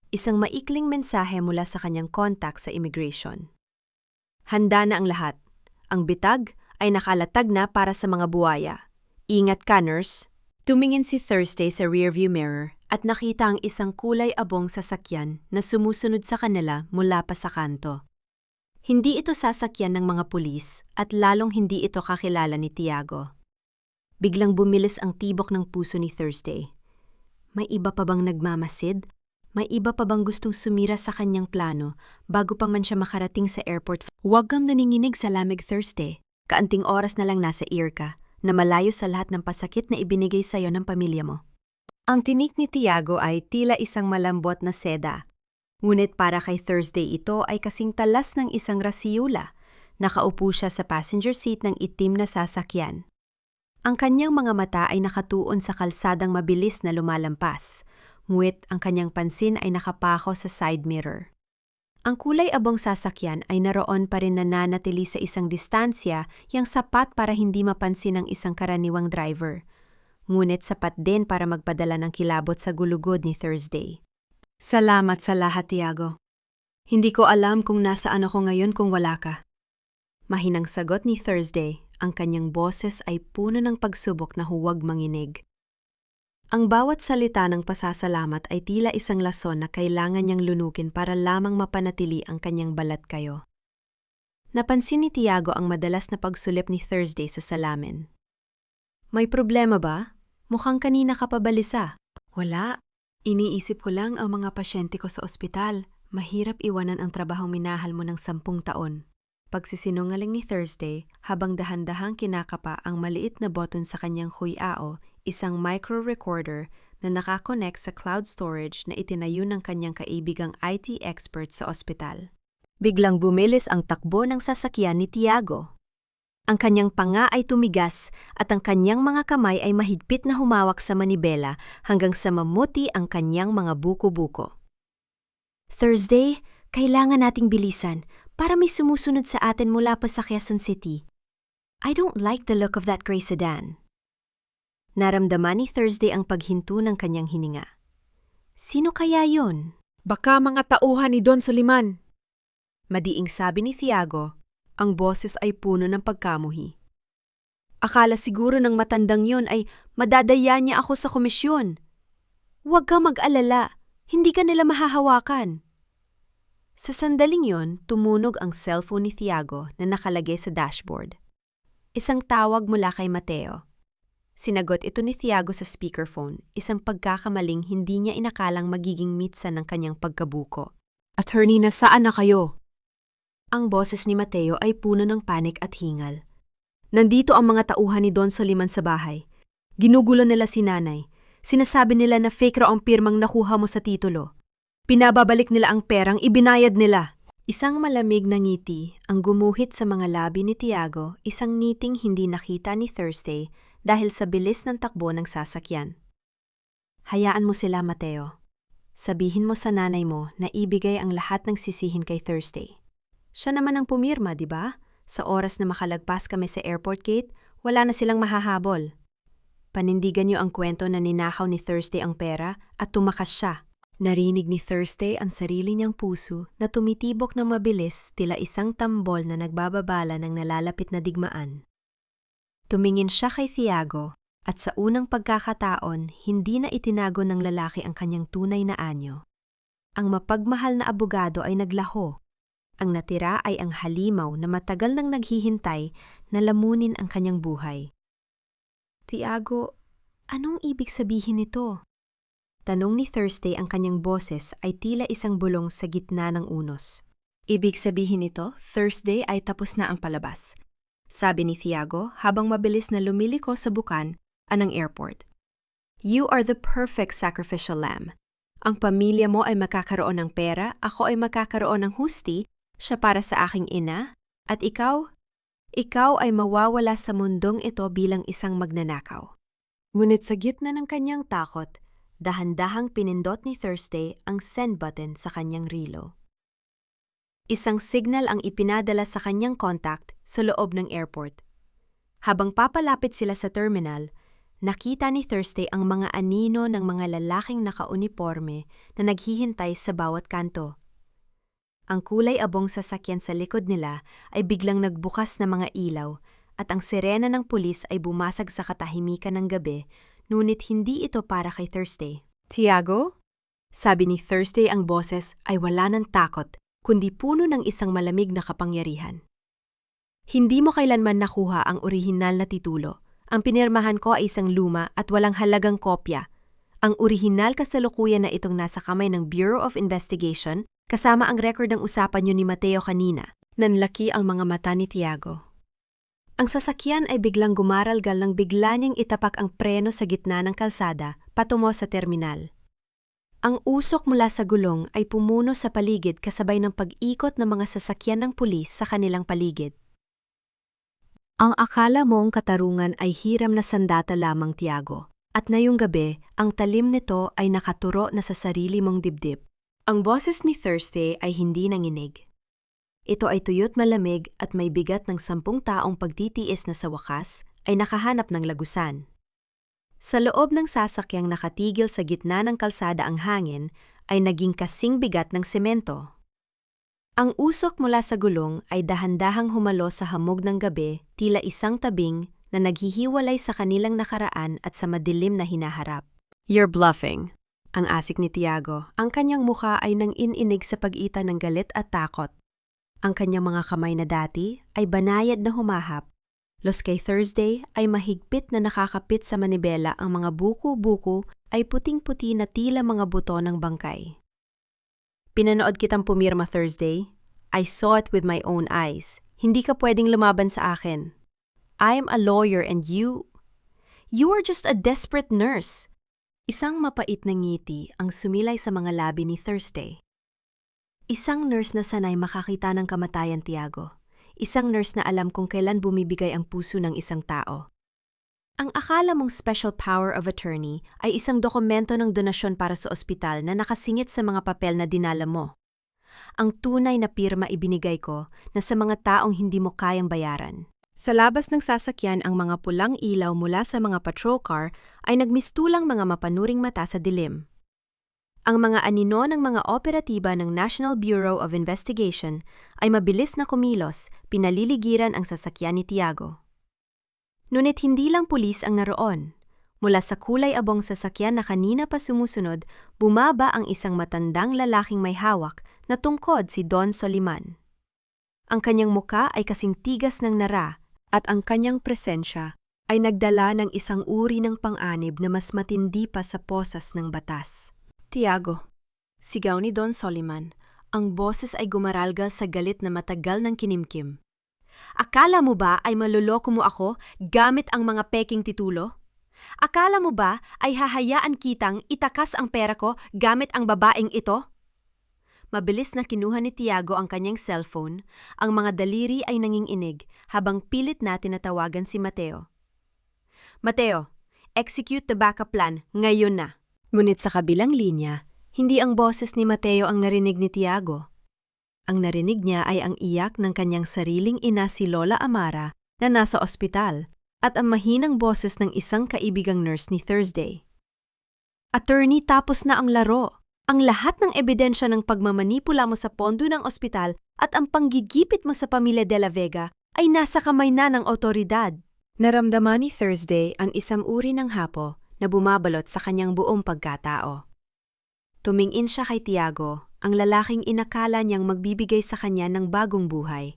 Isang maikling mensahe mula sa kanyang contact sa immigration. Handa na ang lahat. Ang bitag ay nakalatag na para sa mga buwaya. Ingat ka, nurse. Tumingin si Thursday sa rearview mirror at nakita ang isang kulay abong sasakyan na sumusunod sa kanila mula pa sa kanto. Hindi ito sasakyan ng mga pulis at lalong hindi ito kakilala ni Tiago. Biglang bumilis ang tibok ng puso ni Thursday. May iba pa bang nagmamasid? May iba pa bang gustong sumira sa kanyang plano bago pa man siya makarating sa airport? Huwag kang naninginig sa lamig, Thursday. Kaanting oras na lang nasa ear ka, na malayo sa lahat ng pasakit na ibinigay sa'yo ng pamilya mo. Ang tinik ni Tiago ay tila isang malambot na seda. Ngunit para kay Thursday ito ay kasing talas ng isang rasiyula. Nakaupo siya sa passenger seat ng itim na sasakyan. Ang kanyang mga mata ay nakatuon sa kalsadang mabilis na lumalampas, ngunit ang kanyang pansin ay nakapako sa side mirror. Ang kulay abong sasakyan ay naroon pa rin, nananatili sa isang distansya yang sapat para hindi mapansin ng isang karaniwang driver, ngunit sapat din para magpadala ng kilabot sa gulugod ni Thursday. Salamat sa lahat, Tiago. Hindi ko alam kung nasaan ako ngayon kung wala ka. Mahinang sagot ni Thursday, ang kanyang boses ay puno ng pagsubok na huwag manginig. Ang bawat salita ng pasasalamat ay tila isang lason na kailangan niyang lunukin para lamang mapanatili ang kanyang balat kayo. Napansin ni Tiago ang madalas na pagsulip ni Thursday sa salamin. May problema ba? Mukhang kanina ka pa balisa. Wala. Iniisip ko lang ang mga pasyente ko sa ospital. Mahirap iwanan ang trabahong minahal mo ng 10 taon. Pagsisinungaling ni Thursday habang dahan-dahang kinakapa ang maliit na button sa kanyang huyao, isang micro-recorder na nakakonect sa cloud storage na itinayo ng kanyang kaibigang IT expert sa ospital. Biglang bumilis ang takbo ng sasakyan ni Tiago. Ang kanyang panga ay tumigas at ang kanyang mga kamay ay mahigpit na humawak sa manibela hanggang sa mamuti ang kanyang mga buko-buko. Thursday, kailangan nating bilisan para may sumusunod sa atin mula pa sa Quezon City. I don't like the look of that gray sedan. Naramdaman ni Thursday ang paghinto ng kanyang hininga. Sino kaya yon? Baka mga tauhan ni Don Soliman. Madiing sabi ni Tiago, ang boses ay puno ng pagkamuhi. Akala siguro ng matandang yon ay madadaya niya ako sa komisyon. Huwag ka mag-alala, hindi ka nila mahahawakan. Sa sandaling yon, tumunog ang cellphone ni Tiago na nakalagay sa dashboard. Isang tawag mula kay Mateo. Sinagot ito ni Tiago sa speakerphone, isang pagkakamaling hindi niya inakalang magiging mitsa ng kanyang pagkabuko. Attorney, nasaan na kayo? Ang boses ni Mateo ay puno ng panik at hingal. Nandito ang mga tauhan ni Don Soliman sa bahay. Ginugulo nila si nanay. Sinasabi nila na fake raw ang pirmang nakuha mo sa titulo. Pinababalik nila ang perang ibinayad nila. Isang malamig na ngiti ang gumuhit sa mga labi ni Tiago, isang ngiting hindi nakita ni Thursday dahil sa bilis ng takbo ng sasakyan. Hayaan mo sila, Mateo. Sabihin mo sa nanay mo na ibigay ang lahat ng sisihin kay Thursday. Siya naman ang pumirma, di ba? Sa oras na makalagpas kami sa airport gate, wala na silang mahahabol. Panindigan niyo ang kwento na ninakaw ni Thursday ang pera at tumakas siya. Narinig ni Thursday ang sarili niyang puso na tumitibok ng mabilis tila isang tambol na nagbababala ng nalalapit na digmaan. Tumingin siya kay Tiago at sa unang pagkakataon hindi na itinago ng lalaki ang kanyang tunay na anyo. Ang mapagmahal na abogado ay naglaho. Ang natira ay ang halimaw na matagal nang naghihintay na lamunin ang kanyang buhay. Tiago, anong ibig sabihin nito? Tanong ni Thursday ang kanyang boses ay tila isang bulong sa gitna ng unos. Ibig sabihin nito, Thursday ay tapos na ang palabas. Sabi ni Tiago habang mabilis na lumiliko sa bukan ng airport. You are the perfect sacrificial lamb. Ang pamilya mo ay makakaroon ng pera, ako ay makakaroon ng husti, siya para sa aking ina, at ikaw ay mawawala sa mundong ito bilang isang magnanakaw. Ngunit sa gitna ng kanyang takot, dahan-dahang pinindot ni Thursday ang send button sa kanyang relo. Isang signal ang ipinadala sa kanyang contact sa loob ng airport. Habang papalapit sila sa terminal, nakita ni Thursday ang mga anino ng mga lalaking nakauniporme na naghihintay sa bawat kanto. Ang kulay abong sasakyan sa likod nila ay biglang nagbukas na mga ilaw at ang sirena ng pulis ay bumasag sa katahimikan ng gabi, ngunit hindi ito para kay Thursday. Tiago? Sabi ni Thursday, ang boses ay wala ng takot, kundi puno ng isang malamig na kapangyarihan. Hindi mo kailanman nakuha ang orihinal na titulo. Ang pinirmahan ko ay isang luma at walang halagang kopya. Ang orihinal kasalukuyan na itong nasa kamay ng Bureau of Investigation, kasama ang record ng usapan niyo ni Mateo kanina. Nanlaki ang mga mata ni Tiago. Ang sasakyan ay biglang gumaralgal nang bigla niyang itapak ang preno sa gitna ng kalsada patungo sa terminal. Ang usok mula sa gulong ay pumuno sa paligid kasabay ng pag-ikot ng mga sasakyan ng pulis sa kanilang paligid. Ang akala mong katarungan ay hiram na sandata lamang, Tiago, at ngayong gabi, ang talim nito ay nakaturo na sa sarili mong dibdib. Ang boses ni Thursday ay hindi nanginig. Ito ay tuyot malamig at may bigat ng 10 taong pagtitiis na sa wakas ay nakahanap ng lagusan. Sa loob ng sasakyang nakatigil sa gitna ng kalsada ang hangin ay naging kasing bigat ng semento. Ang usok mula sa gulong ay dahan-dahang humalo sa hamog ng gabi, tila isang tabing na naghihiwalay sa kanilang nakaraan at sa madilim na hinaharap. You're bluffing. Ang asik ni Tiago, ang kanyang mukha ay nang-ininig sa pag-ita ng galit at takot. Ang kanyang mga kamay na dati ay banayad na humahap. Los kay Thursday ay mahigpit na nakakapit sa manibela, ang mga buko-buko ay puting-puti na tila mga buto ng bangkay. Pinanood kitang pumirma, Thursday. I saw it with my own eyes. Hindi ka pwedeng lumaban sa akin. I am a lawyer and you are just a desperate nurse. Isang mapait na ngiti ang sumilay sa mga labi ni Thursday. Isang nurse na sanay makakita ng kamatayan, Tiago. Isang nurse na alam kung kailan bumibigay ang puso ng isang tao. Ang akala mong special power of attorney ay isang dokumento ng donasyon para sa ospital na nakasingit sa mga papel na dinala mo. Ang tunay na pirma ibinigay ko na sa mga taong hindi mo kayang bayaran. Sa labas ng sasakyan, ang mga pulang ilaw mula sa mga patrol car ay nagmistulang mga mapanuring mata sa dilim. Ang mga anino ng mga operatiba ng National Bureau of Investigation ay mabilis na kumilos, pinaliligiran ang sasakyan ni Tiago. Ngunit hindi lang pulis ang naroon. Mula sa kulay abong sasakyan na kanina pa sumusunod, bumaba ang isang matandang lalaking may hawak na tungkod, si Don Soliman. Ang kanyang muka ay kasing tigas ng nara at ang kanyang presensya ay nagdala ng isang uri ng pang-anib na mas matindi pa sa posas ng batas. Tiago, sigaw ni Don Soliman. Ang boses ay gumaralgal sa galit na matagal ng kinimkim. Akala mo ba ay maluloko mo ako gamit ang mga peking titulo? Akala mo ba ay hahayaan kitang itakas ang pera ko gamit ang babaeng ito? Mabilis na kinuha ni Tiago ang kanyang cellphone, ang mga daliri ay nanginginig habang pilit na tinatawagan si Mateo. Mateo, execute the backup plan ngayon na. Ngunit sa kabilang linya, hindi ang boses ni Mateo ang narinig ni Tiago. Ang narinig niya ay ang iyak ng kanyang sariling ina, si Lola Amara, na nasa ospital, at ang mahinang boses ng isang kaibigang nurse ni Thursday. Attorney, tapos na ang laro. Ang lahat ng ebidensya ng pagmamanipula mo sa pondo ng ospital at ang panggigipit mo sa pamilya de la Vega ay nasa kamay na ng otoridad. Naramdaman ni Thursday ang isang uri ng hapo na bumabalot sa kanyang buong pagkatao. Tumingin siya kay Tiago, ang lalaking inakala niyang magbibigay sa kanya ng bagong buhay.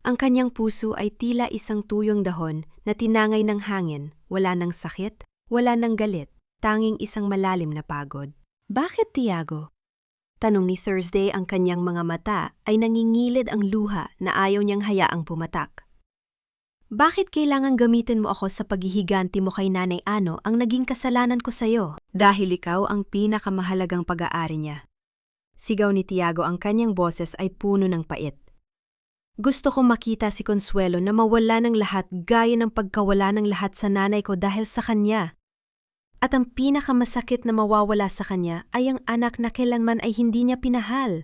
Ang kanyang puso ay tila isang tuyong dahon na tinangay ng hangin, wala ng sakit, wala ng galit, tanging isang malalim na pagod. Bakit, Tiago? Tanong ni Thursday, ang kanyang mga mata ay nangingilid ang luha na ayaw niyang hayaang pumatak. Bakit kailangan gamitin mo ako sa paghihiganti mo kay Nanay Ano ang naging kasalanan ko sa'yo? Dahil ikaw ang pinakamahalagang pag-aari niya. Sigaw ni Tiago, ang kanyang boses ay puno ng pait. Gusto kong makita si Consuelo na mawala ng lahat gaya ng pagkawala ng lahat sa nanay ko dahil sa kanya. At ang pinakamasakit na mawawala sa kanya ay ang anak na kailanman ay hindi niya pinahal.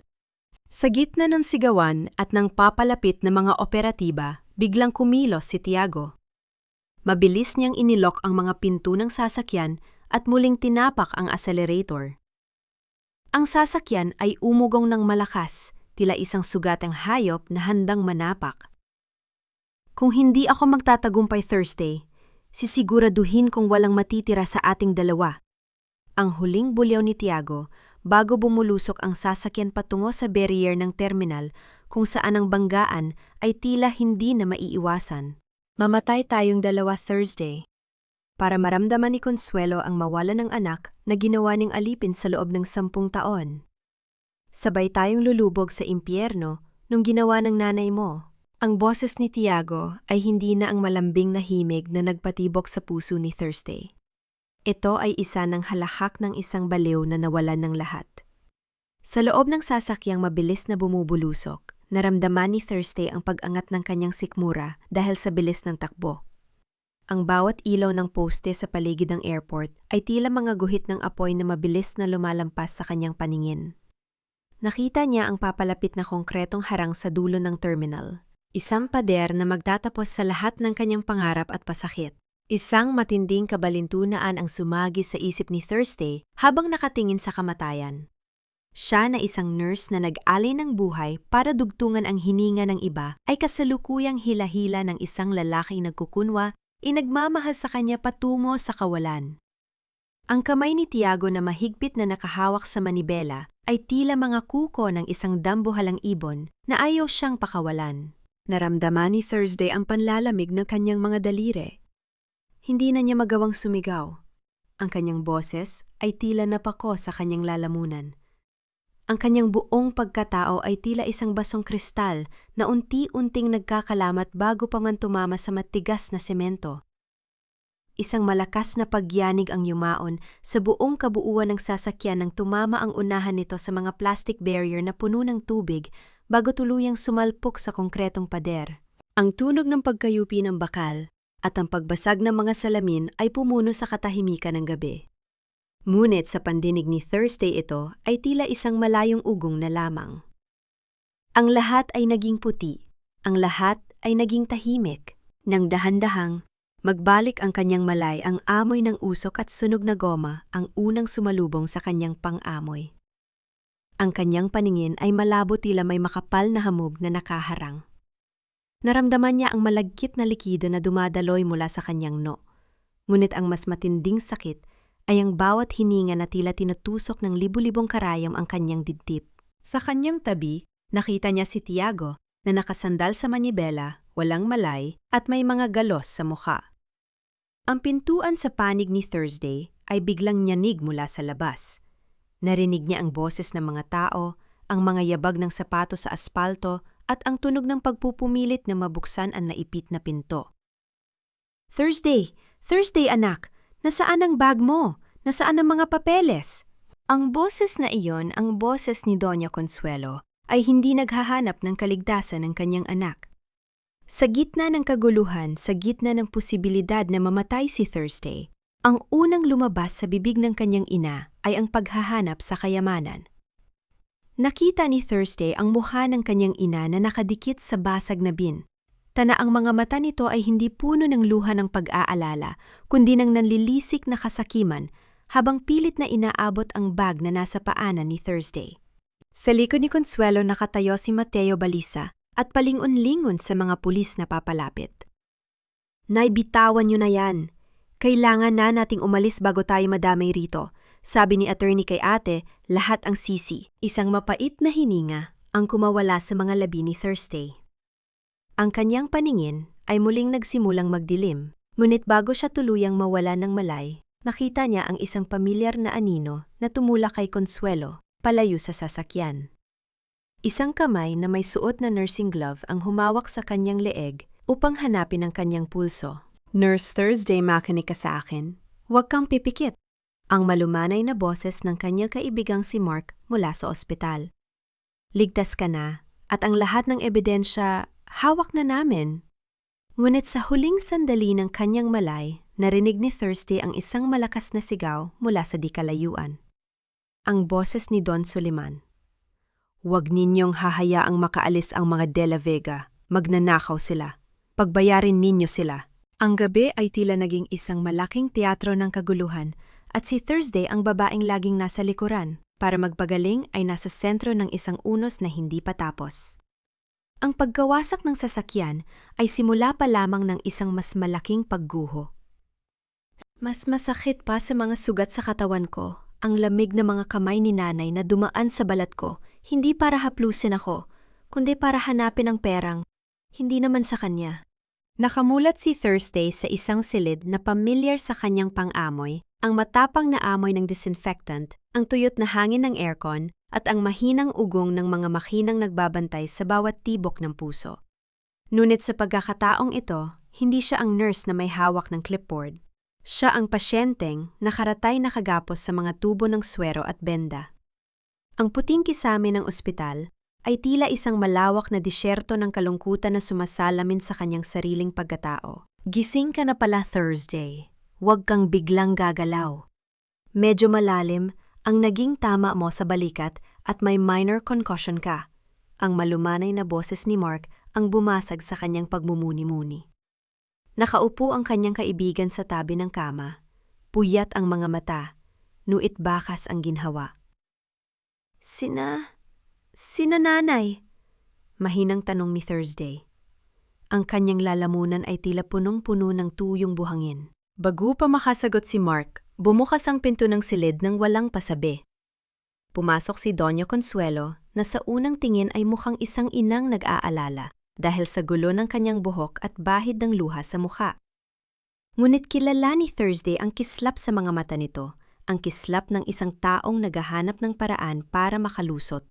Sa gitna ng sigawan at ng papalapit na mga operatiba, biglang kumilos si Tiago. Mabilis niyang inilok ang mga pinto ng sasakyan at muling tinapak ang accelerator. Ang sasakyan ay umugong ng malakas, tila isang sugatang hayop na handang manapak. Kung hindi ako magtatagumpay Thursday, sisiguraduhin kong walang matitira sa ating dalawa. Ang huling bulyaw ni Tiago bago bumulusok ang sasakyan patungo sa barrier ng terminal kung saan ang banggaan ay tila hindi na maiiwasan. Mamatay tayong dalawa Thursday. Para maramdaman ni Consuelo ang mawalan ng anak na ginawa ning alipin sa loob ng 10 taon. Sabay tayong lulubog sa impyerno nung ginawa ng nanay mo. Ang boses ni Tiago ay hindi na ang malambing na himig na nagpatibok sa puso ni Thursday. Ito ay isa ng halahak ng isang baliw na nawalan ng lahat. Sa loob ng sasakyang mabilis na bumubulusok, naramdaman ni Thursday ang pag-angat ng kanyang sikmura dahil sa bilis ng takbo. Ang bawat ilaw ng poste sa paligid ng airport ay tila mga guhit ng apoy na mabilis na lumalampas sa kanyang paningin. Nakita niya ang papalapit na konkretong harang sa dulo ng terminal. Isang pader na magtatapos sa lahat ng kanyang pangarap at pasakit. Isang matinding kabalintunaan ang sumagi sa isip ni Thursday habang nakatingin sa kamatayan. Siya na isang nurse na nag-alay ng buhay para dugtungan ang hininga ng iba ay kasalukuyang hila-hila ng isang lalaking nagkukunwa, inagmamahal sa kanya patungo sa kawalan. Ang kamay ni Tiago na mahigpit na nakahawak sa manibela ay tila mga kuko ng isang dambuhalang ibon na ayaw siyang pakawalan. Naramdaman ni Thursday ang panlalamig ng kanyang mga daliri. Hindi na niya magawang sumigaw. Ang kanyang boses ay tila napako sa kanyang lalamunan. Ang kanyang buong pagkatao ay tila isang basong kristal na unti-unting nagkakalamat bago pa man tumama sa matigas na semento. Isang malakas na pagyanig ang yumaon sa buong kabuuan ng sasakyan nang tumama ang unahan nito sa mga plastic barrier na puno ng tubig bago tuluyang sumalpok sa konkretong pader. Ang tunog ng pagkayupi ng bakal at ang pagbasag ng mga salamin ay pumuno sa katahimikan ng gabi. Ngunit sa pandinig ni Thursday ito ay tila isang malayong ugong na lamang. Ang lahat ay naging puti, ang lahat ay naging tahimik. Nang dahan-dahang, magbalik ang kanyang malay, ang amoy ng usok at sunog na goma ang unang sumalubong sa kanyang pang-amoy. Ang kanyang paningin ay malabo, tila may makapal na hamog na nakaharang. Naramdaman niya ang malagkit na likido na dumadaloy mula sa kanyang no. Ngunit ang mas matinding sakit ay ang bawat hininga na tila tinutusok ng libu-libong karayom ang kanyang dibdib. Sa kanyang tabi, nakita niya si Tiago na nakasandal sa manibela, walang malay at may mga galos sa mukha. Ang pintuan sa panig ni Thursday ay biglang nyanig mula sa labas. Narinig niya ang boses ng mga tao, ang mga yabag ng sapato sa aspalto at ang tunog ng pagpupumilit na mabuksan ang naipit na pinto. Thursday! Thursday, anak! Nasaan ang bag mo? Nasaan ang mga papeles? Ang boses na iyon, ang boses ni Doña Consuelo, ay hindi naghahanap ng kaligtasan ng kanyang anak. Sa gitna ng kaguluhan, sa gitna ng posibilidad na mamatay si Thursday, ang unang lumabas sa bibig ng kanyang ina ay ang paghahanap sa kayamanan. Nakita ni Thursday ang mukha ng kanyang ina na nakadikit sa basag na bin. Tana ang mga mata nito ay hindi puno ng luha ng pag-aalala, kundi ng nanlilisik na kasakiman, habang pilit na inaabot ang bag na nasa paanan ni Thursday. Sa likod ni Consuelo nakatayo si Mateo Balisa at palingon-lingon sa mga pulis na papalapit. Nay, bitawan niyo na yan. Kailangan na nating umalis bago tayo madamay rito. Sabi ni attorney kay ate, lahat ang sisi. Isang mapait na hininga ang kumawala sa mga labi ni Thursday. Ang kanyang paningin ay muling nagsimulang magdilim, ngunit bago siya tuluyang mawala ng malay, nakita niya ang isang pamilyar na anino na tumula kay Consuelo, palayo sa sasakyan. Isang kamay na may suot na nursing glove ang humawak sa kanyang leeg upang hanapin ang kanyang pulso. Nurse Thursday, makinig ka sa akin. Huwag kang pipikit. Ang malumanay na boses ng kanyang kaibigang si Mark mula sa ospital. Ligtas ka na at ang lahat ng ebidensya hawak na namin. Ngunit sa huling sandali ng kanyang malay, narinig ni Thursday ang isang malakas na sigaw mula sa di kalayuan. Ang boses ni Don Suliman. Huwag ninyong hahayaang makaalis ang mga De La Vega. Magnanakaw sila. Pagbayarin ninyo sila. Ang gabi ay tila naging isang malaking teatro ng kaguluhan at si Thursday ang babaeng laging nasa likuran. Para magpagaling ay nasa sentro ng isang unos na hindi pa tapos. Ang paggawasak ng sasakyan ay simula pa lamang ng isang mas malaking pagguho. Mas masakit pa sa mga sugat sa katawan ko, ang lamig na mga kamay ni nanay na dumaan sa balat ko, hindi para haplusin ako, kundi para hanapin ang perang, hindi naman sa kanya. Nakamulat si Thursday sa isang silid na pamilyar sa kanyang pang-amoy, ang matapang na amoy ng disinfectant, ang tuyot na hangin ng aircon, at ang mahinang ugong ng mga makinang nagbabantay sa bawat tibok ng puso. Ngunit sa pagkakataong ito, hindi siya ang nurse na may hawak ng clipboard. Siya ang pasyenteng nakaratay na kagapos sa mga tubo ng swero at benda. Ang puting kisame ng ospital ay tila isang malawak na disyerto ng kalungkutan na sumasalamin sa kanyang sariling pagkatao. Gising ka na pala, Thursday. Huwag kang biglang gagalaw. Medyo malalim ang naging tama mo sa balikat at may minor concussion ka. Ang malumanay na boses ni Mark ang bumasag sa kanyang pagmumuni-muni. Nakaupo ang kanyang kaibigan sa tabi ng kama. Puyat ang mga mata, nuit bakas ang ginhawa. Sina nanay? Mahinang tanong ni Thursday. Ang kanyang lalamunan ay tila punong-puno ng tuyong buhangin. Bago pa makasagot si Mark, bumukas ang pinto ng silid ng walang pasabi. Pumasok si Doña Consuelo na sa unang tingin ay mukhang isang inang nag-aalala dahil sa gulo ng kanyang buhok at bahid ng luha sa mukha. Ngunit kilala ni Thursday ang kislap sa mga mata nito, ang kislap ng isang taong naghahanap ng paraan para makalusot.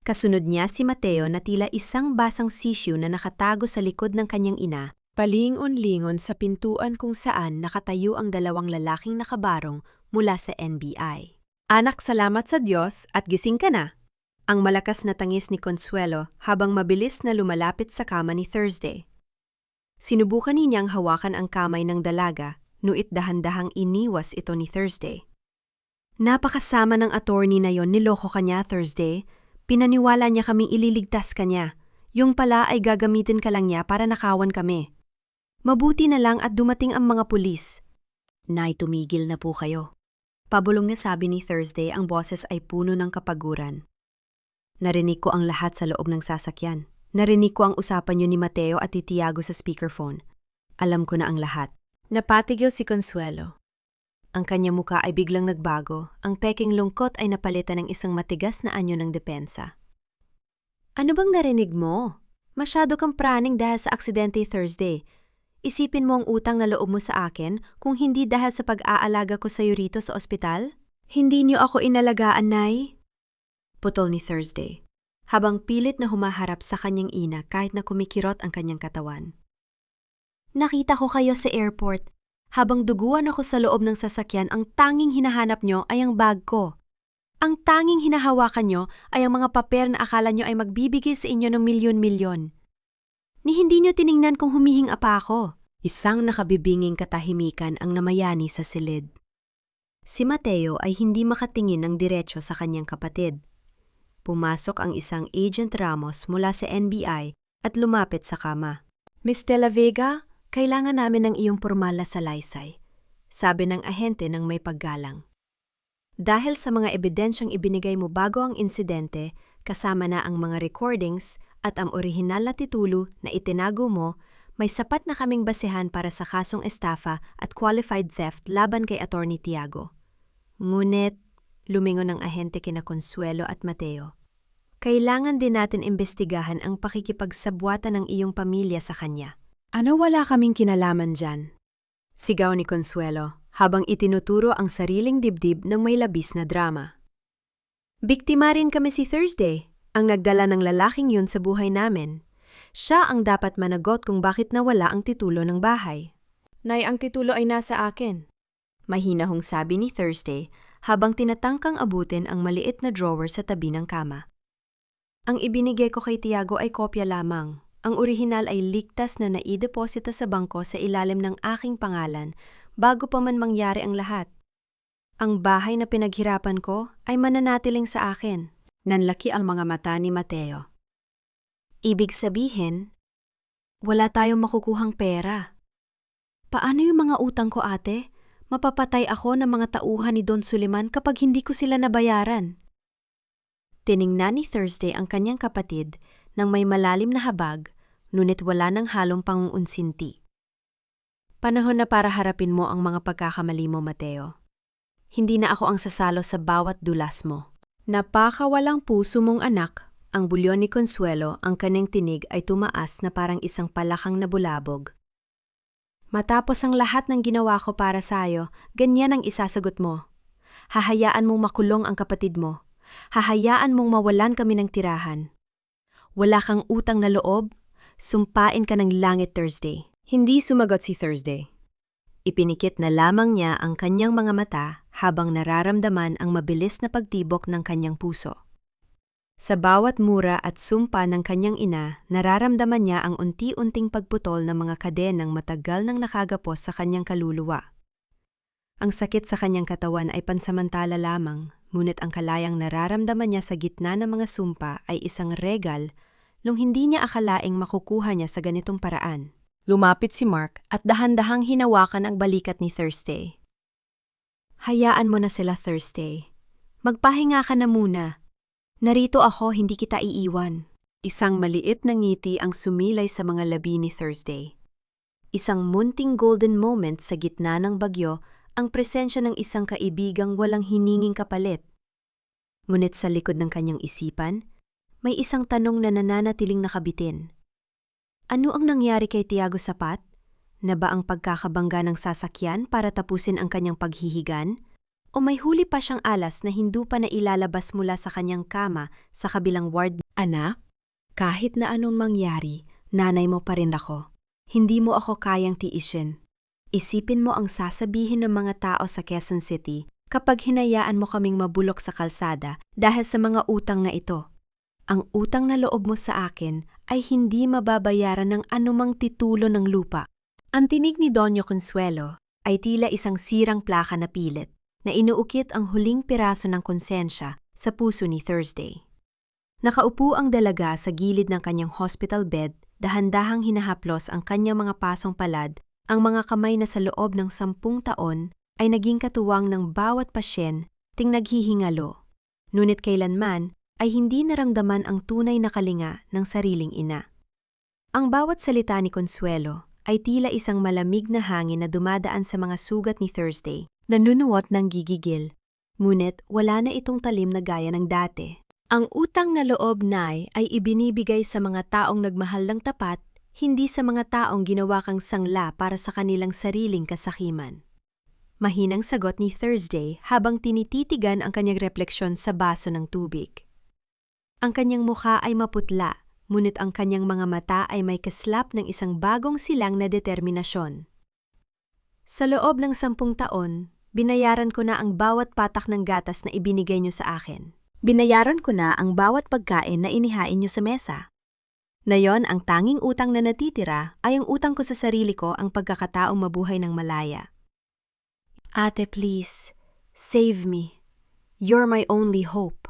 Kasunod niya si Mateo na tila isang basang sisyo na nakatago sa likod ng kanyang ina, palingon-lingon sa pintuan kung saan nakatayo ang dalawang lalaking nakabarong mula sa NBI. Anak, salamat sa Diyos at gising ka na. Ang malakas na tangis ni Consuelo habang mabilis na lumalapit sa kama ni Thursday. Sinubukan niyang hawakan ang kamay ng dalaga, nuit dahan-dahang iniwas ito ni Thursday. Napakasama ng attorney na yon, niloko ka niya, Thursday. Pinaniwala niya kaming ililigtas ka niya. Yung pala ay gagamitin ka lang niya para nakawan kami. Mabuti na lang at dumating ang mga pulis. Nay, tumigil na po kayo. Pabulong na sabi ni Thursday, ang boses ay puno ng kapaguran. Narinig ko ang lahat sa loob ng sasakyan. Narinig ko ang usapan niyo ni Mateo at ni Tiago sa speakerphone. Alam ko na ang lahat. Napatigil si Consuelo. Ang kanyang muka ay biglang nagbago. Ang peking lungkot ay napalitan ng isang matigas na anyo ng depensa. Ano bang narinig mo? Masyado kang praning dahil sa aksidente Thursday. Isipin mo ang utang na loob mo sa akin kung hindi dahil sa pag-aalaga ko sa iyo rito sa ospital? Hindi niyo ako inalagaan, Nay? Putol ni Thursday, habang pilit na humaharap sa kanyang ina kahit na kumikirot ang kanyang katawan. Nakita ko kayo sa airport. Habang duguan ako sa loob ng sasakyan, ang tanging hinahanap nyo ay ang bag ko. Ang tanging hinahawakan nyo ay ang mga paper na akala nyo ay magbibigay sa inyo ng milyon-milyon. Ni hindi nyo tiningnan kung humihinga pa ako. Isang nakabibinging katahimikan ang namayani sa silid. Si Mateo ay hindi makatingin ng diretso sa kanyang kapatid. Pumasok ang isang Agent Ramos mula sa NBI at lumapit sa kama. Miss De La Vega, kailangan namin ng iyong pormal na salaysay. sabi ng ahente ng may paggalang. Dahil sa mga ebidensyang ibinigay mo bago ang insidente, kasama na ang mga recordings at ang orihinal na titulo na itinago mo, may sapat na kaming basehan para sa kasong estafa at qualified theft laban kay Attorney Tiago. Ngunit, lumingon ng ahente kina Consuelo at Mateo. Kailangan din natin imbestigahan ang pakikipagsabwatan ng iyong pamilya sa kanya. Ano wala kaming kinalaman dyan? Sigaw ni Consuelo habang itinuturo ang sariling dibdib ng may labis na drama. Biktima rin kami si Thursday, ang nagdala ng lalaking yun sa buhay namin. Siya ang dapat managot kung bakit nawala ang titulo ng bahay. Nay, ang titulo ay nasa akin. Mahinahong sabi ni Thursday habang tinatangkang abutin ang maliit na drawer sa tabi ng kama. Ang ibinigay ko kay Tiago ay kopya lamang. Ang orihinal ay ligtas na naideposita sa bangko sa ilalim ng aking pangalan bago pa man mangyari ang lahat. Ang bahay na pinaghirapan ko ay mananatiling sa akin. Nanlaki ang mga mata ni Mateo. Ibig sabihin, wala tayong makukuhang pera. Paano yung mga utang ko, ate? Mapapatay ako ng mga tauhan ni Don Suliman kapag hindi ko sila nabayaran. Tiningnan ni Thursday ang kanyang kapatid nang may malalim na habag, ngunit wala ng halong pangungunsinti. Panahon na para harapin mo ang mga pagkakamali mo, Mateo. Hindi na ako ang sasalo sa bawat dulas mo. Napakawalang puso mong anak. Ang bulyon ni Consuelo, ang kanyang tinig ay tumaas na parang isang palakang na bulabog. Matapos ang lahat ng ginawa ko para sa'yo, ganyan ang isasagot mo. Hahayaan mong makulong ang kapatid mo. Hahayaan mong mawalan kami ng tirahan. Wala kang utang na loob, sumpain ka ng langit, Thursday. Hindi sumagot si Thursday. Ipinikit na lamang niya ang kanyang mga mata habang nararamdaman ang mabilis na pagtibok ng kanyang puso. Sa bawat mura at sumpa ng kanyang ina, nararamdaman niya ang unti-unting pagputol ng mga kadenang matagal nang nakagapos sa kanyang kaluluwa. Ang sakit sa kanyang katawan ay pansamantala lamang, ngunit ang kalayang nararamdaman niya sa gitna ng mga sumpa ay isang regal nung hindi niya akalaing makukuha niya sa ganitong paraan. Lumapit si Mark at dahan-dahang hinawakan ang balikat ni Thursday. Hayaan mo na sila, Thursday. Magpahinga ka na muna. Narito ako, hindi kita iiwan. Isang maliit na ngiti ang sumilay sa mga labi ni Thursday. Isang munting golden moment sa gitna ng bagyo, ang presensya ng isang kaibigang walang hininging kapalit. Ngunit sa likod ng kanyang isipan, may isang tanong na nananatiling nakabitin. Ano ang nangyari kay Tiago Sapat? Na ba ang pagkakabangga ng sasakyan para tapusin ang kanyang paghihigan? O may huli pa siyang alas na hindi pa na ilalabas mula sa kanyang kama sa kabilang ward? Anak, kahit na anong mangyari, nanay mo pa rin ako. Hindi mo ako kayang tiisin. Isipin mo ang sasabihin ng mga tao sa Quezon City kapag hinayaan mo kaming mabulok sa kalsada dahil sa mga utang na ito. Ang utang na loob mo sa akin ay hindi mababayaran ng anumang titulo ng lupa. Ang tinig ni Doña Consuelo ay tila isang sirang plaka na pilit na inuukit ang huling piraso ng konsensya sa puso ni Thursday. Nakaupo ang dalaga sa gilid ng kanyang hospital bed, dahan-dahang hinahaplos ang kanyang mga pasong palad, ang mga kamay na sa loob ng 10 taon ay naging katuwang ng bawat pasyen ting naghihingalo. Ngunit kailanman ay hindi naramdaman ang tunay na kalinga ng sariling ina. Ang bawat salita ni Consuelo ay tila isang malamig na hangin na dumadaan sa mga sugat ni Thursday, nanunuot ng gigigil. Ngunit wala na itong talim na gaya ng dati. Ang utang na loob, Nay, ay ibinibigay sa mga taong nagmahal ng tapat, hindi sa mga taong ginawa kang sangla para sa kanilang sariling kasakiman. Mahinang sagot ni Thursday habang tinititigan ang kanyang refleksyon sa baso ng tubig. Ang kanyang mukha ay maputla, ngunit ang kanyang mga mata ay may kaslap ng isang bagong silang na determinasyon. Sa loob ng 10 taon, binayaran ko na ang bawat patak ng gatas na ibinigay niyo sa akin. Binayaran ko na ang bawat pagkain na inihain niyo sa mesa. Ngayon, ang tanging utang na natitira ay ang utang ko sa sarili ko, ang pagkakataong mabuhay ng malaya. Ate, please, save me. You're my only hope.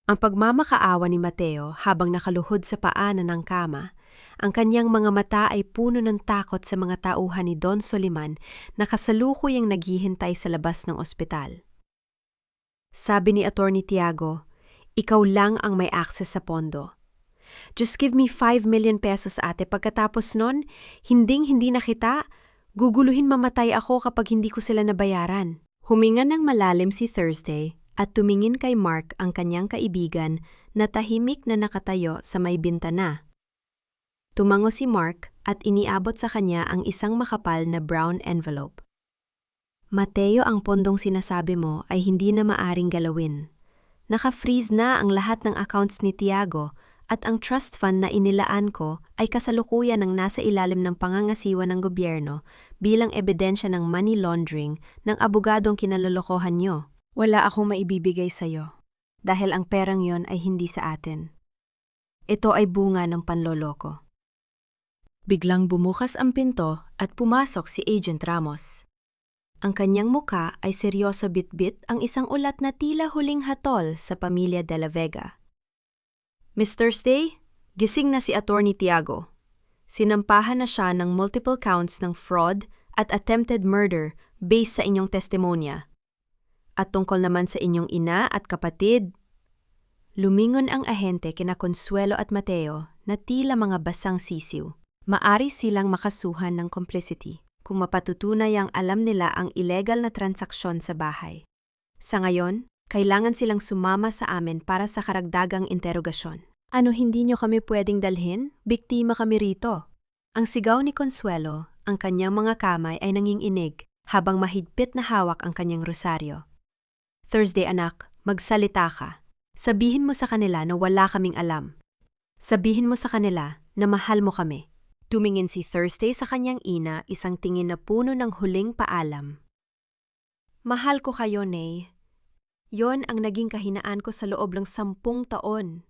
Ang pagmamakaawa ni Mateo habang nakaluhod sa paanan ng kama Ang kanyang mga mata ay puno ng takot sa mga tauhan ni Don Soliman na kasalukuyang naghihintay sa labas ng ospital. Sabi ni Attorney Tiago, ikaw lang ang may access sa pondo. Just give me 5 million pesos ate, pagkatapos nun, hindi na kita, guguluhin mamatay ako kapag hindi ko sila nabayaran. Huminga ng malalim si Thursday at tumingin kay Mark ang kanyang kaibigan na tahimik na nakatayo sa may bintana. Tumango si Mark at iniabot sa kanya ang isang makapal na brown envelope. Mateo, ang pondong sinasabi mo ay hindi na maaring galawin. Naka-freeze na ang lahat ng accounts ni Tiago at ang trust fund na inilaan ko ay kasalukuyan ng nasa ilalim ng pangangasiwa ng gobyerno bilang ebidensya ng money laundering ng abogadong kinalolokohan nyo. Wala akong maibibigay sa'yo dahil ang perang yon ay hindi sa atin. Ito ay bunga ng panloloko. Biglang bumukas ang pinto at pumasok si Agent Ramos. Ang kanyang muka ay seryoso bitbit ang isang ulat na tila huling hatol sa pamilya De La Vega. Miss Thursday, gising na si Attorney Tiago. Sinampahan na siya ng multiple counts ng fraud at attempted murder based sa inyong testimonya. At tungkol naman sa inyong ina at kapatid, lumingon ang ahente kina Consuelo at Mateo na tila mga basang sisiw. Maari silang makasuhan ng complicity kung mapatutunay ang alam nila ang illegal na transaksyon sa bahay. Sa ngayon, kailangan silang sumama sa amin para sa karagdagang interogasyon. Ano, hindi nyo kami pwedeng dalhin? Biktima kami rito. Ang sigaw ni Consuelo, ang kanyang mga kamay ay nanginginig habang mahigpit na hawak ang kanyang rosaryo. Thursday anak, magsalita ka. Sabihin mo sa kanila na wala kaming alam. Sabihin mo sa kanila na mahal mo kami. Tumingin si Thursday sa kanyang ina, isang tingin na puno ng huling paalam. Mahal ko kayo, Nay. Yon ang naging kahinaan ko sa loob ng 10 taon.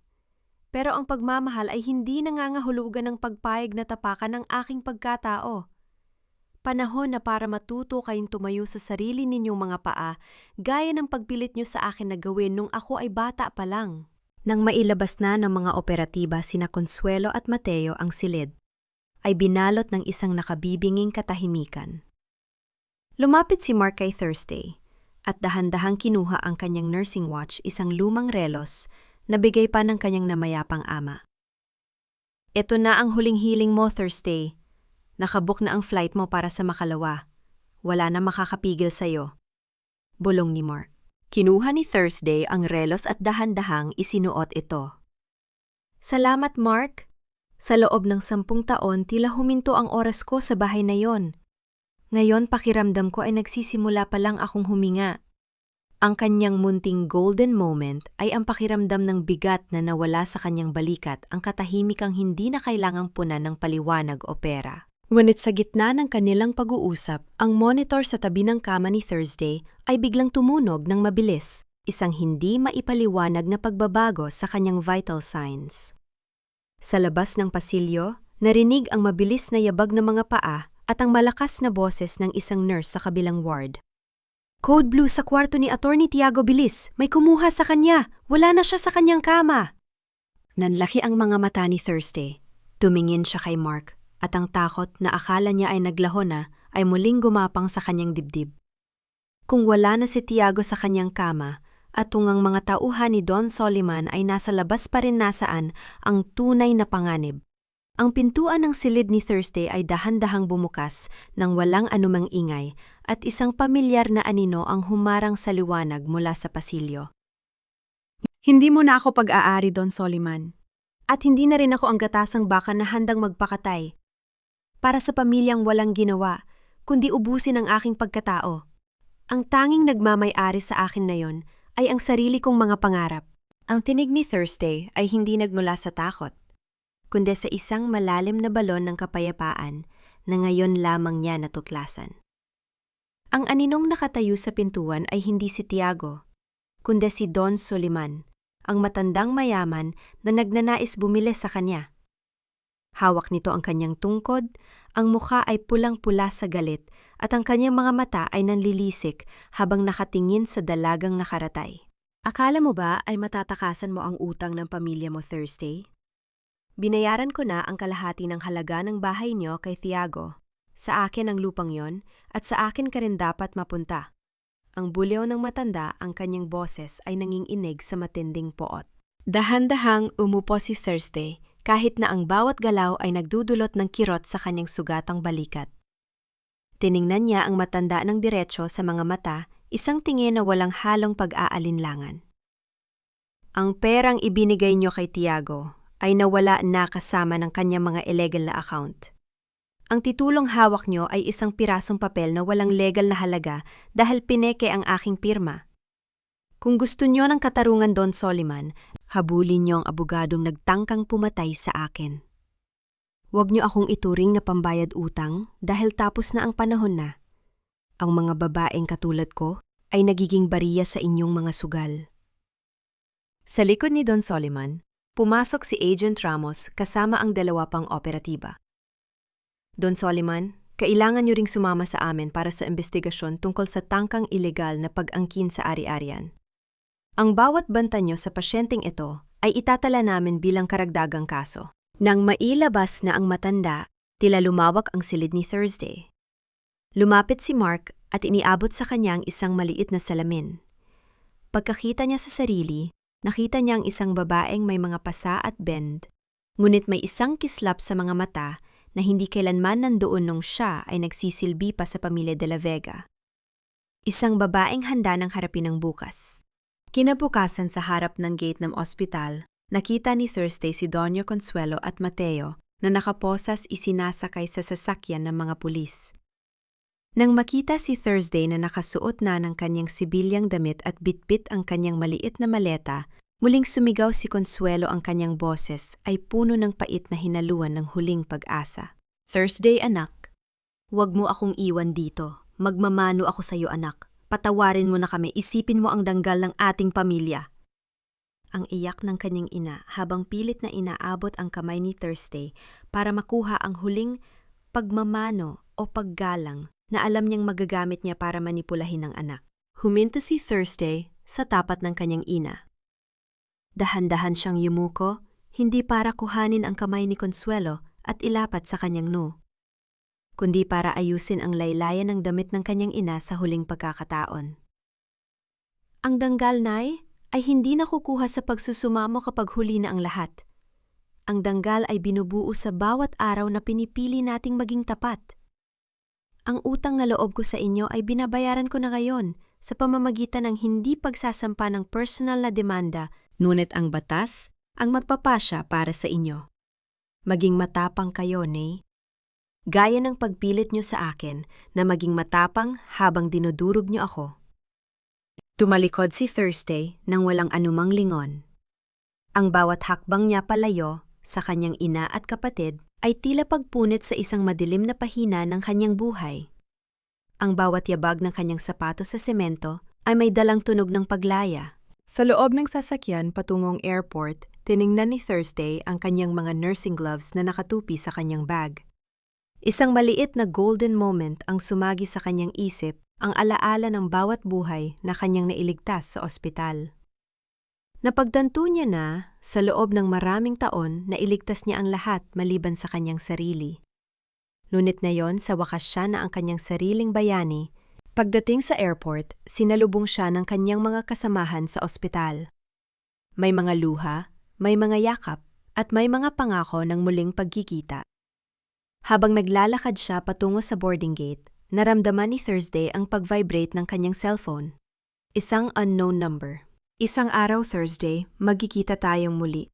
Pero ang pagmamahal ay hindi nangangahulugan ng pagpayag na tapakan ng aking pagkatao. Panahon na para matuto kayong tumayo sa sarili ninyong mga paa, gaya ng pagpilit nyo sa akin na gawin nung ako ay bata pa lang. Nang mailabas na ng mga operatiba sina Consuelo at Mateo ang silid, ay binalot ng isang nakabibinging katahimikan. Lumapit si Mark kay Thursday at dahan-dahang kinuha ang kanyang nursing watch, isang lumang relos na bigay pa ng kanyang namayapang ama. Ito na ang huling hiling mo, Thursday. Nakabook na ang flight mo para sa Makalawa. Wala na makakapigil sa'yo. Bulong ni Mark. Kinuha ni Thursday ang relos at dahan-dahang isinuot ito. Salamat, Mark. Sa loob ng 10 taon, tila huminto ang oras ko sa bahay na yon. Ngayon, pakiramdam ko ay nagsisimula pa lang akong huminga. Ang kanyang munting golden moment ay ang pakiramdam ng bigat na nawala sa kanyang balikat, ang katahimikang hindi na kailangang punan ng paliwanag o pera. Ngunit sa gitna ng kanilang pag-uusap, ang monitor sa tabi ng kama ni Thursday ay biglang tumunog ng mabilis, isang hindi maipaliwanag na pagbabago sa kanyang vital signs. Sa labas ng pasilyo, narinig ang mabilis na yabag ng mga paa at ang malakas na boses ng isang nurse sa kabilang ward. Code Blue sa kwarto ni Attorney Tiago, bilis! May kumuha sa kanya! Wala na siya sa kanyang kama! Nanlaki ang mga mata ni Thursday. Tumingin siya kay Mark at ang takot na akala niya ay naglaho na ay muling gumapang sa kanyang dibdib. Kung wala na si Tiago sa kanyang kama, at tungang mga tauhan ni Don Soliman ay nasa labas pa rin nasaan ang tunay na panganib. Ang pintuan ng silid ni Thursday ay dahan-dahang bumukas nang walang anumang ingay at isang pamilyar na anino ang humarang sa liwanag mula sa pasilyo. Hindi mo na ako pag-aari, Don Soliman. At hindi na rin ako ang gatasang baka na handang magpakatay. Para sa pamilyang walang ginawa, kundi ubusin ang aking pagkatao. Ang tanging nagmamay-ari sa akin na yon ay ang sarili kong mga pangarap. Ang tinig ni Thursday ay hindi nagmula sa takot, kundi sa isang malalim na balon ng kapayapaan na ngayon lamang niya natuklasan. Ang aninong nakatayo sa pintuan ay hindi si Tiago, kundi si Don Soliman, ang matandang mayaman na nagnanais bumili sa kanya. Hawak nito ang kanyang tungkod, ang mukha ay pulang-pula sa galit at ang kanyang mga mata ay nanlilisik habang nakatingin sa dalagang nakaratay. Akala mo ba ay matatakasan mo ang utang ng pamilya mo, Thursday? Binayaran ko na ang kalahati ng halaga ng bahay niyo kay Tiago. Sa akin ang lupang yon at sa akin ka rin dapat mapunta. Ang bulyaw ng matanda, ang kanyang boses ay nanginginig sa matinding poot. Dahan-dahang umupo si Thursday kahit na ang bawat galaw ay nagdudulot ng kirot sa kanyang sugatang balikat. Tiningnan niya ang matanda ng diretsyo sa mga mata, isang tingin na walang halong pag-aalinlangan. Ang perang ibinigay niyo kay Tiago ay nawala na kasama ng kanyang mga illegal na account. Ang titulong hawak niyo ay isang pirasong papel na walang legal na halaga dahil pineke ang aking pirma. Kung gusto niyo ng katarungan, Don Soliman, habulin niyo ang abogadong nagtangkang pumatay sa akin. Huwag niyo akong ituring na pambayad utang dahil tapos na ang panahon na. Ang mga babaeng katulad ko ay nagiging bariya sa inyong mga sugal. Sa likod ni Don Soliman, pumasok si Agent Ramos kasama ang 2 pang operatiba. Don Soliman, kailangan niyo ring sumama sa amin para sa investigasyon tungkol sa tangkang ilegal na pag-angkin sa ari-arian. Ang bawat banta niyo sa pasyenteng ito ay itatala namin bilang karagdagang kaso. Nang mailabas na ang matanda, tila lumawak ang silid ni Thursday. Lumapit si Mark at iniabot sa kanya ang isang maliit na salamin. Pagkakita niya sa sarili, nakita niya ang isang babaeng may mga pasa at bend, ngunit may isang kislap sa mga mata na hindi kailanman nandoon nung siya ay nagsisilbi pa sa pamilya de la Vega. Isang babaeng handa ng harapin ang bukas. Kinabukasan sa harap ng gate ng ospital, nakita ni Thursday si Doña Consuelo at Mateo na nakaposas isinasakay sa sasakyan ng mga pulis. Nang makita si Thursday na nakasuot na ng kanyang sibilyang damit at bitbit ang kanyang maliit na maleta, muling sumigaw si Consuelo, ang kanyang boses ay puno ng pait na hinaluan ng huling pag-asa. Thursday, anak. Huwag mo akong iwan dito. Magmamano ako sa iyo, anak. Patawarin mo na kami, isipin mo ang danggal ng ating pamilya. Ang iyak ng kanyang ina habang pilit na inaabot ang kamay ni Thursday para makuha ang huling pagmamano o paggalang na alam niyang magagamit niya para manipulahin ang anak. Huminto si Thursday sa tapat ng kanyang ina. Dahan-dahan siyang yumuko, hindi para kuhanin ang kamay ni Consuelo at ilapat sa kanyang noo, kundi para ayusin ang laylayan ng damit ng kanyang ina sa huling pagkakataon. Ang danggal, Nay, ay hindi nakukuha sa pagsusumamo kapag huli na ang lahat. Ang danggal ay binubuo sa bawat araw na pinipili nating maging tapat. Ang utang na loob ko sa inyo ay binabayaran ko na ngayon sa pamamagitan ng hindi pagsasampa ng personal na demanda, ngunit ang batas ang magpapasya para sa inyo. Maging matapang kayo, Nay. Gaya ng pagpilit nyo sa akin na maging matapang habang dinudurog nyo ako. Tumalikod si Thursday nang walang anumang lingon. Ang bawat hakbang niya palayo sa kanyang ina at kapatid ay tila pagpunit sa isang madilim na pahina ng kanyang buhay. Ang bawat yabag ng kanyang sapatos sa semento ay may dalang tunog ng paglaya. Sa loob ng sasakyan patungong airport, tiningnan ni Thursday ang kanyang mga nursing gloves na nakatupi sa kanyang bag. Isang maliit na golden moment ang sumagi sa kanyang isip, ang alaala ng bawat buhay na kanyang nailigtas sa ospital. Napagtanto niya na, sa loob ng maraming taon, na iligtas niya ang lahat maliban sa kanyang sarili. Ngunit na yon, sa wakas siya na ang kanyang sariling bayani. Pagdating sa airport, sinalubong siya ng kanyang mga kasamahan sa ospital. May mga luha, may mga yakap, at may mga pangako ng muling pagkikita. Habang naglalakad siya patungo sa boarding gate, naramdaman ni Thursday ang pag-vibrate ng kanyang cellphone. Isang unknown number. Isang araw, Thursday, magkikita tayong muli.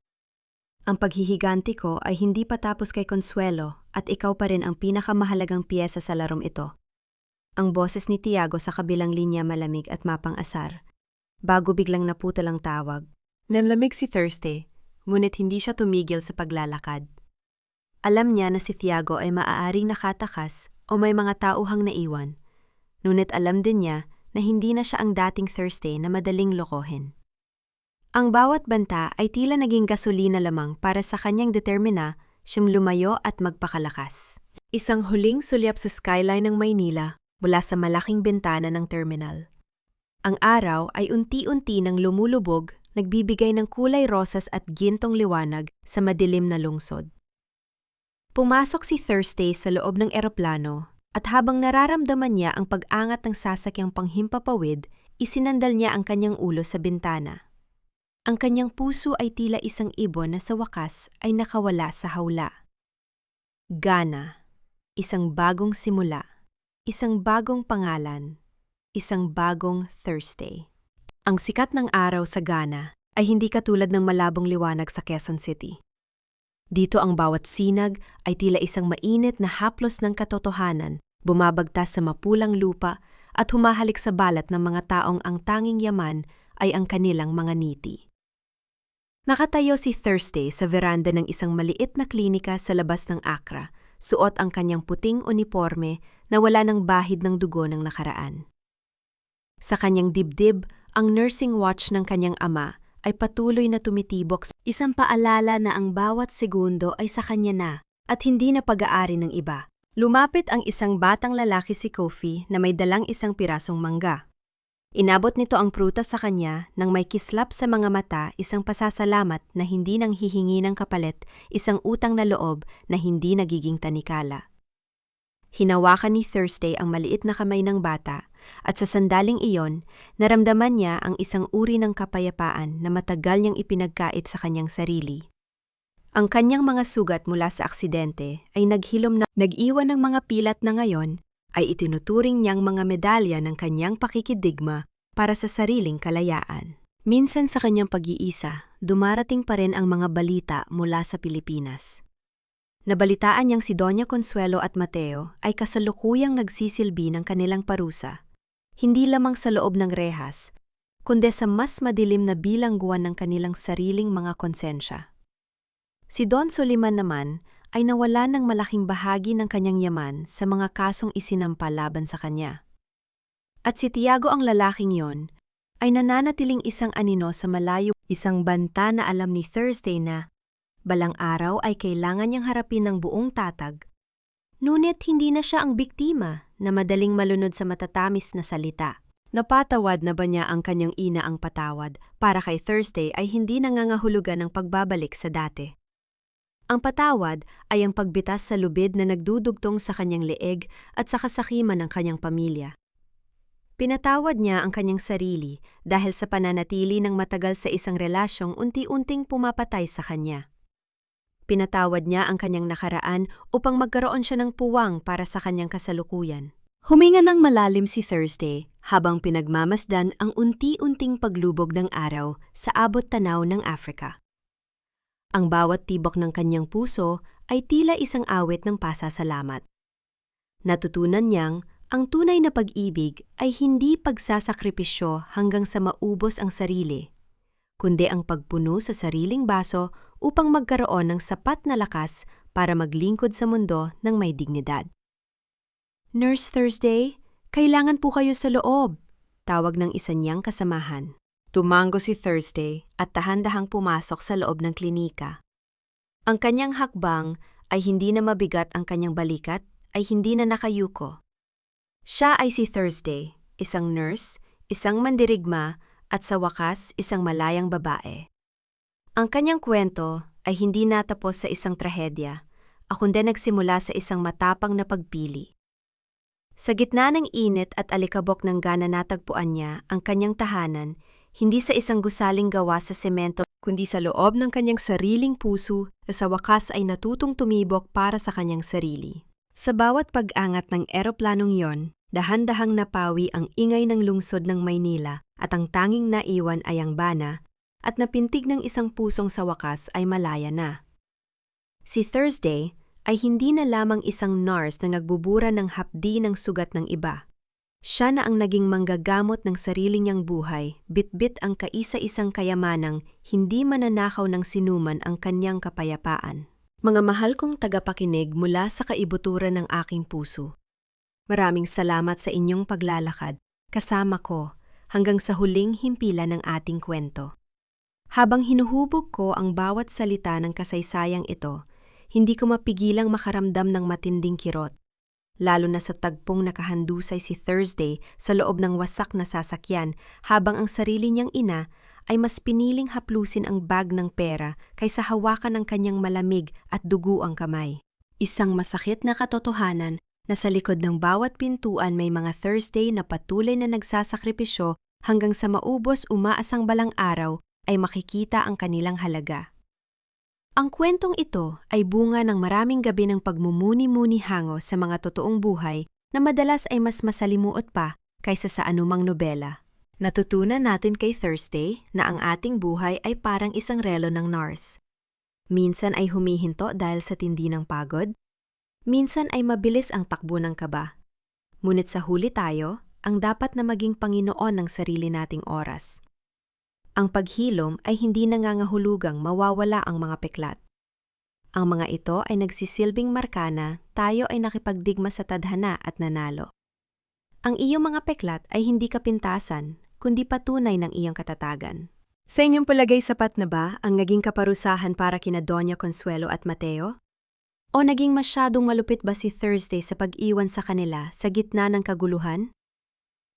Ang paghihiganti ko ay hindi pa tapos kay Consuelo at ikaw pa rin ang pinakamahalagang piyesa sa larong ito. Ang boses ni Tiago sa kabilang linya malamig at mapang-asar, bago biglang naputol ang tawag. Nanlamig si Thursday, ngunit hindi siya tumigil sa paglalakad. Alam niya na si Tiago ay maaaring nakatakas o may mga tauhang naiwan, ngunit alam din niya na hindi na siya ang dating Thursday na madaling lokohin. Ang bawat banta ay tila naging gasolina lamang para sa kanyang determina siyang lumayo at magpakalakas. Isang huling sulyap sa skyline ng Maynila mula sa malaking bintana ng terminal. Ang araw ay unti-unti nang lumulubog nagbibigay ng kulay rosas at gintong liwanag sa madilim na lungsod. Pumasok si Thursday sa loob ng eroplano at habang nararamdaman niya ang pag-angat ng sasakyang panghimpapawid, isinandal niya ang kanyang ulo sa bintana. Ang kanyang puso ay tila isang ibon na sa wakas ay nakawala sa hawla. Ghana, isang bagong simula, isang bagong pangalan, isang bagong Thursday. Ang sikat ng araw sa Ghana ay hindi katulad ng malabong liwanag sa Quezon City. Dito ang bawat sinag ay tila isang mainit na haplos ng katotohanan, bumabagtas sa mapulang lupa at humahalik sa balat ng mga taong ang tanging yaman ay ang kanilang mga niti. Nakatayo si Thursday sa veranda ng isang maliit na klinika sa labas ng Accra, suot ang kanyang puting uniforme na wala ng bahid ng dugo ng nakaraan. Sa kanyang dibdib, ang nursing watch ng kanyang ama ay patuloy na tumitibok, isang paalala na ang bawat segundo ay sa kanya na at hindi na pag-aari ng iba. Lumapit ang isang batang lalaki si Kofi na may dalang isang pirasong mangga. Inabot nito ang prutas sa kanya nang may kislap sa mga mata, isang pasasalamat na hindi nang hihingi ng kapalit, isang utang na loob na hindi nagiging tanikala. Hinawakan ni Thursday ang maliit na kamay ng bata at sa sandaling iyon, naramdaman niya ang isang uri ng kapayapaan na matagal niyang ipinagkait sa kanyang sarili. Ang kanyang mga sugat mula sa aksidente ay naghilom na nag-iwan ng mga pilat na ngayon ay itinuturing niyang mga medalya ng kanyang pakikidigma para sa sariling kalayaan. Minsan sa kanyang pag-iisa, dumarating pa rin ang mga balita mula sa Pilipinas. Nabalitaan niyang si Doña Consuelo at Mateo ay kasalukuyang nagsisilbi ng kanilang parusa, hindi lamang sa loob ng rehas, kundi sa mas madilim na bilangguan ng kanilang sariling mga konsensya. Si Don Soliman naman ay nawala ng malaking bahagi ng kanyang yaman sa mga kasong isinampa laban sa kanya. At si Tiago ang lalaking yon ay nananatiling isang anino sa malayo, isang banta na alam ni Thursday na balang araw ay kailangan niyang harapin ng buong tatag. Ngunit hindi na siya ang biktima na madaling malunod sa matatamis na salita. Napatawad na ba niya ang kanyang ina ang patawad para kay Thursday ay hindi nangangahulugan ng pagbabalik sa dati. Ang patawad ay ang pagbitas sa lubid na nagdudugtong sa kanyang leeg at sa kasakiman ng kanyang pamilya. Pinatawad niya ang kanyang sarili dahil sa pananatili ng matagal sa isang relasyong unti-unting pumapatay sa kanya. Pinatawad niya ang kanyang nakaraan upang magkaroon siya ng puwang para sa kanyang kasalukuyan. Huminga ng malalim si Thursday habang pinagmamasdan ang unti-unting paglubog ng araw sa abot tanaw ng Africa. Ang bawat tibok ng kanyang puso ay tila isang awit ng pasasalamat. Natutunan niyang ang tunay na pag-ibig ay hindi pagsasakripisyo hanggang sa maubos ang sarili, kundi ang pagpuno sa sariling baso upang magkaroon ng sapat na lakas para maglingkod sa mundo ng may dignidad. Nurse Thursday, kailangan po kayo sa loob, tawag ng isa niyang kasamahan. Tumango si Thursday at dahan-dahang pumasok sa loob ng klinika. Ang kanyang hakbang ay hindi na mabigat, ang kanyang balikat ay hindi na nakayuko. Siya ay si Thursday, isang nurse, isang mandirigma, at sa wakas isang malayang babae. Ang kanyang kwento ay hindi natapos sa isang trahedya, kundi nagsimula sa isang matapang na pagpili. Sa gitna ng init at alikabok ng Ghana natagpuan niya ang kanyang tahanan, hindi sa isang gusaling gawa sa semento, kundi sa loob ng kanyang sariling puso na sa wakas ay natutong tumibok para sa kanyang sarili. Sa bawat pag-angat ng eroplanong yon, dahan-dahang napawi ang ingay ng lungsod ng Maynila at ang tanging naiwan ay ang bana at napintig ng isang pusong sa wakas ay malaya na. Si Thursday ay hindi na lamang isang nurse na nagbubura ng hapdi ng sugat ng iba. Siya na ang naging manggagamot ng sarili niyang buhay, bitbit ang kaisa-isang kayamanang hindi mananakaw ng sinuman ang kanyang kapayapaan. Mga mahal kong tagapakinig mula sa kaibuturan ng aking puso. Maraming salamat sa inyong paglalakad, kasama ko, hanggang sa huling himpilan ng ating kwento. Habang hinuhubog ko ang bawat salita ng kasaysayang ito, hindi ko mapigilang makaramdam ng matinding kirot, lalo na sa tagpong nakahandusay si Thursday sa loob ng wasak na sasakyan habang ang sarili niyang ina ay mas piniling haplusin ang bag ng pera kaysa hawakan ng kanyang malamig at dugo ang kamay. Isang masakit na katotohanan na sa likod ng bawat pintuan may mga Thursday na patuloy na nagsasakripisyo hanggang sa maubos umaasang balang araw ay makikita ang kanilang halaga. Ang kwentong ito ay bunga ng maraming gabi ng pagmumuni-muni hango sa mga totoong buhay na madalas ay mas masalimuot pa kaysa sa anumang nobela. Natutunan natin kay Thursday na ang ating buhay ay parang isang relo ng NARS. Minsan ay humihinto dahil sa tindi ng pagod, minsan ay mabilis ang takbo ng kaba. Ngunit sa huli tayo, ang dapat na maging Panginoon ng sarili nating oras. Ang paghilom ay hindi nangangahulugang mawawala ang mga peklat. Ang mga ito ay nagsisilbing marka na tayo ay nakipagdigma sa tadhana at nanalo. Ang iyong mga peklat ay hindi kapintasan, kundi patunay ng iyong katatagan. Sa inyong palagay sapat na ba ang naging kaparusahan para kina Doña Consuelo at Mateo? O naging masyadong malupit ba si Thursday sa pag-iwan sa kanila sa gitna ng kaguluhan?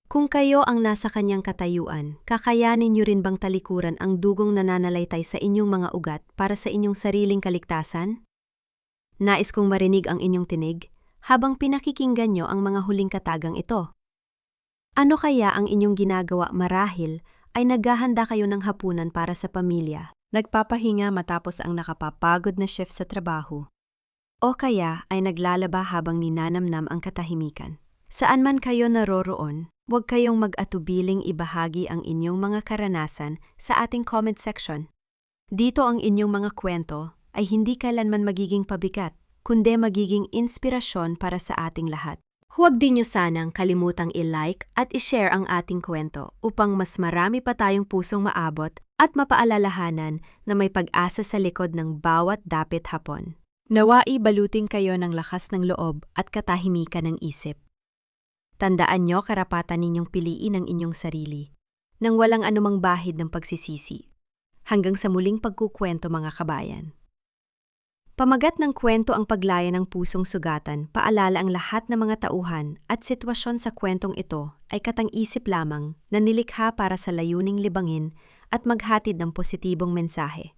Kung kayo ang nasa kanyang katayuan, kakayanin niyo rin bang talikuran ang dugong nananalaytay sa inyong mga ugat para sa inyong sariling kaligtasan? Nais kong marinig ang inyong tinig habang pinakikinggan niyo ang mga huling katagang ito. Ano kaya ang inyong ginagawa marahil ay naghahanda kayo ng hapunan para sa pamilya, nagpapahinga matapos ang nakapapagod na shift sa trabaho? O kaya ay naglalaba habang ninanamnam ang katahimikan? Saan man kayo naroroon, huwag kayong mag-atubiling ibahagi ang inyong mga karanasan sa ating comment section. Dito ang inyong mga kwento ay hindi kailanman magiging pabigat, kundi magiging inspirasyon para sa ating lahat. Huwag din niyo sanang kalimutang i-like at i-share ang ating kwento upang mas marami pa tayong pusong maabot at mapaalalahanan na may pag-asa sa likod ng bawat dapit hapon. Nawai baluting kayo ng lakas ng loob at katahimikan ng isip. Tandaan niyo karapatan ninyong piliin ang inyong sarili, nang walang anumang bahid ng pagsisisi. Hanggang sa muling pagkukwento mga kabayan. Pamagat ng kwento ang paglaya ng pusong sugatan, paalala ang lahat ng mga tauhan at sitwasyon sa kwentong ito ay katang-isip lamang na nilikha para sa layuning libangin at maghatid ng positibong mensahe.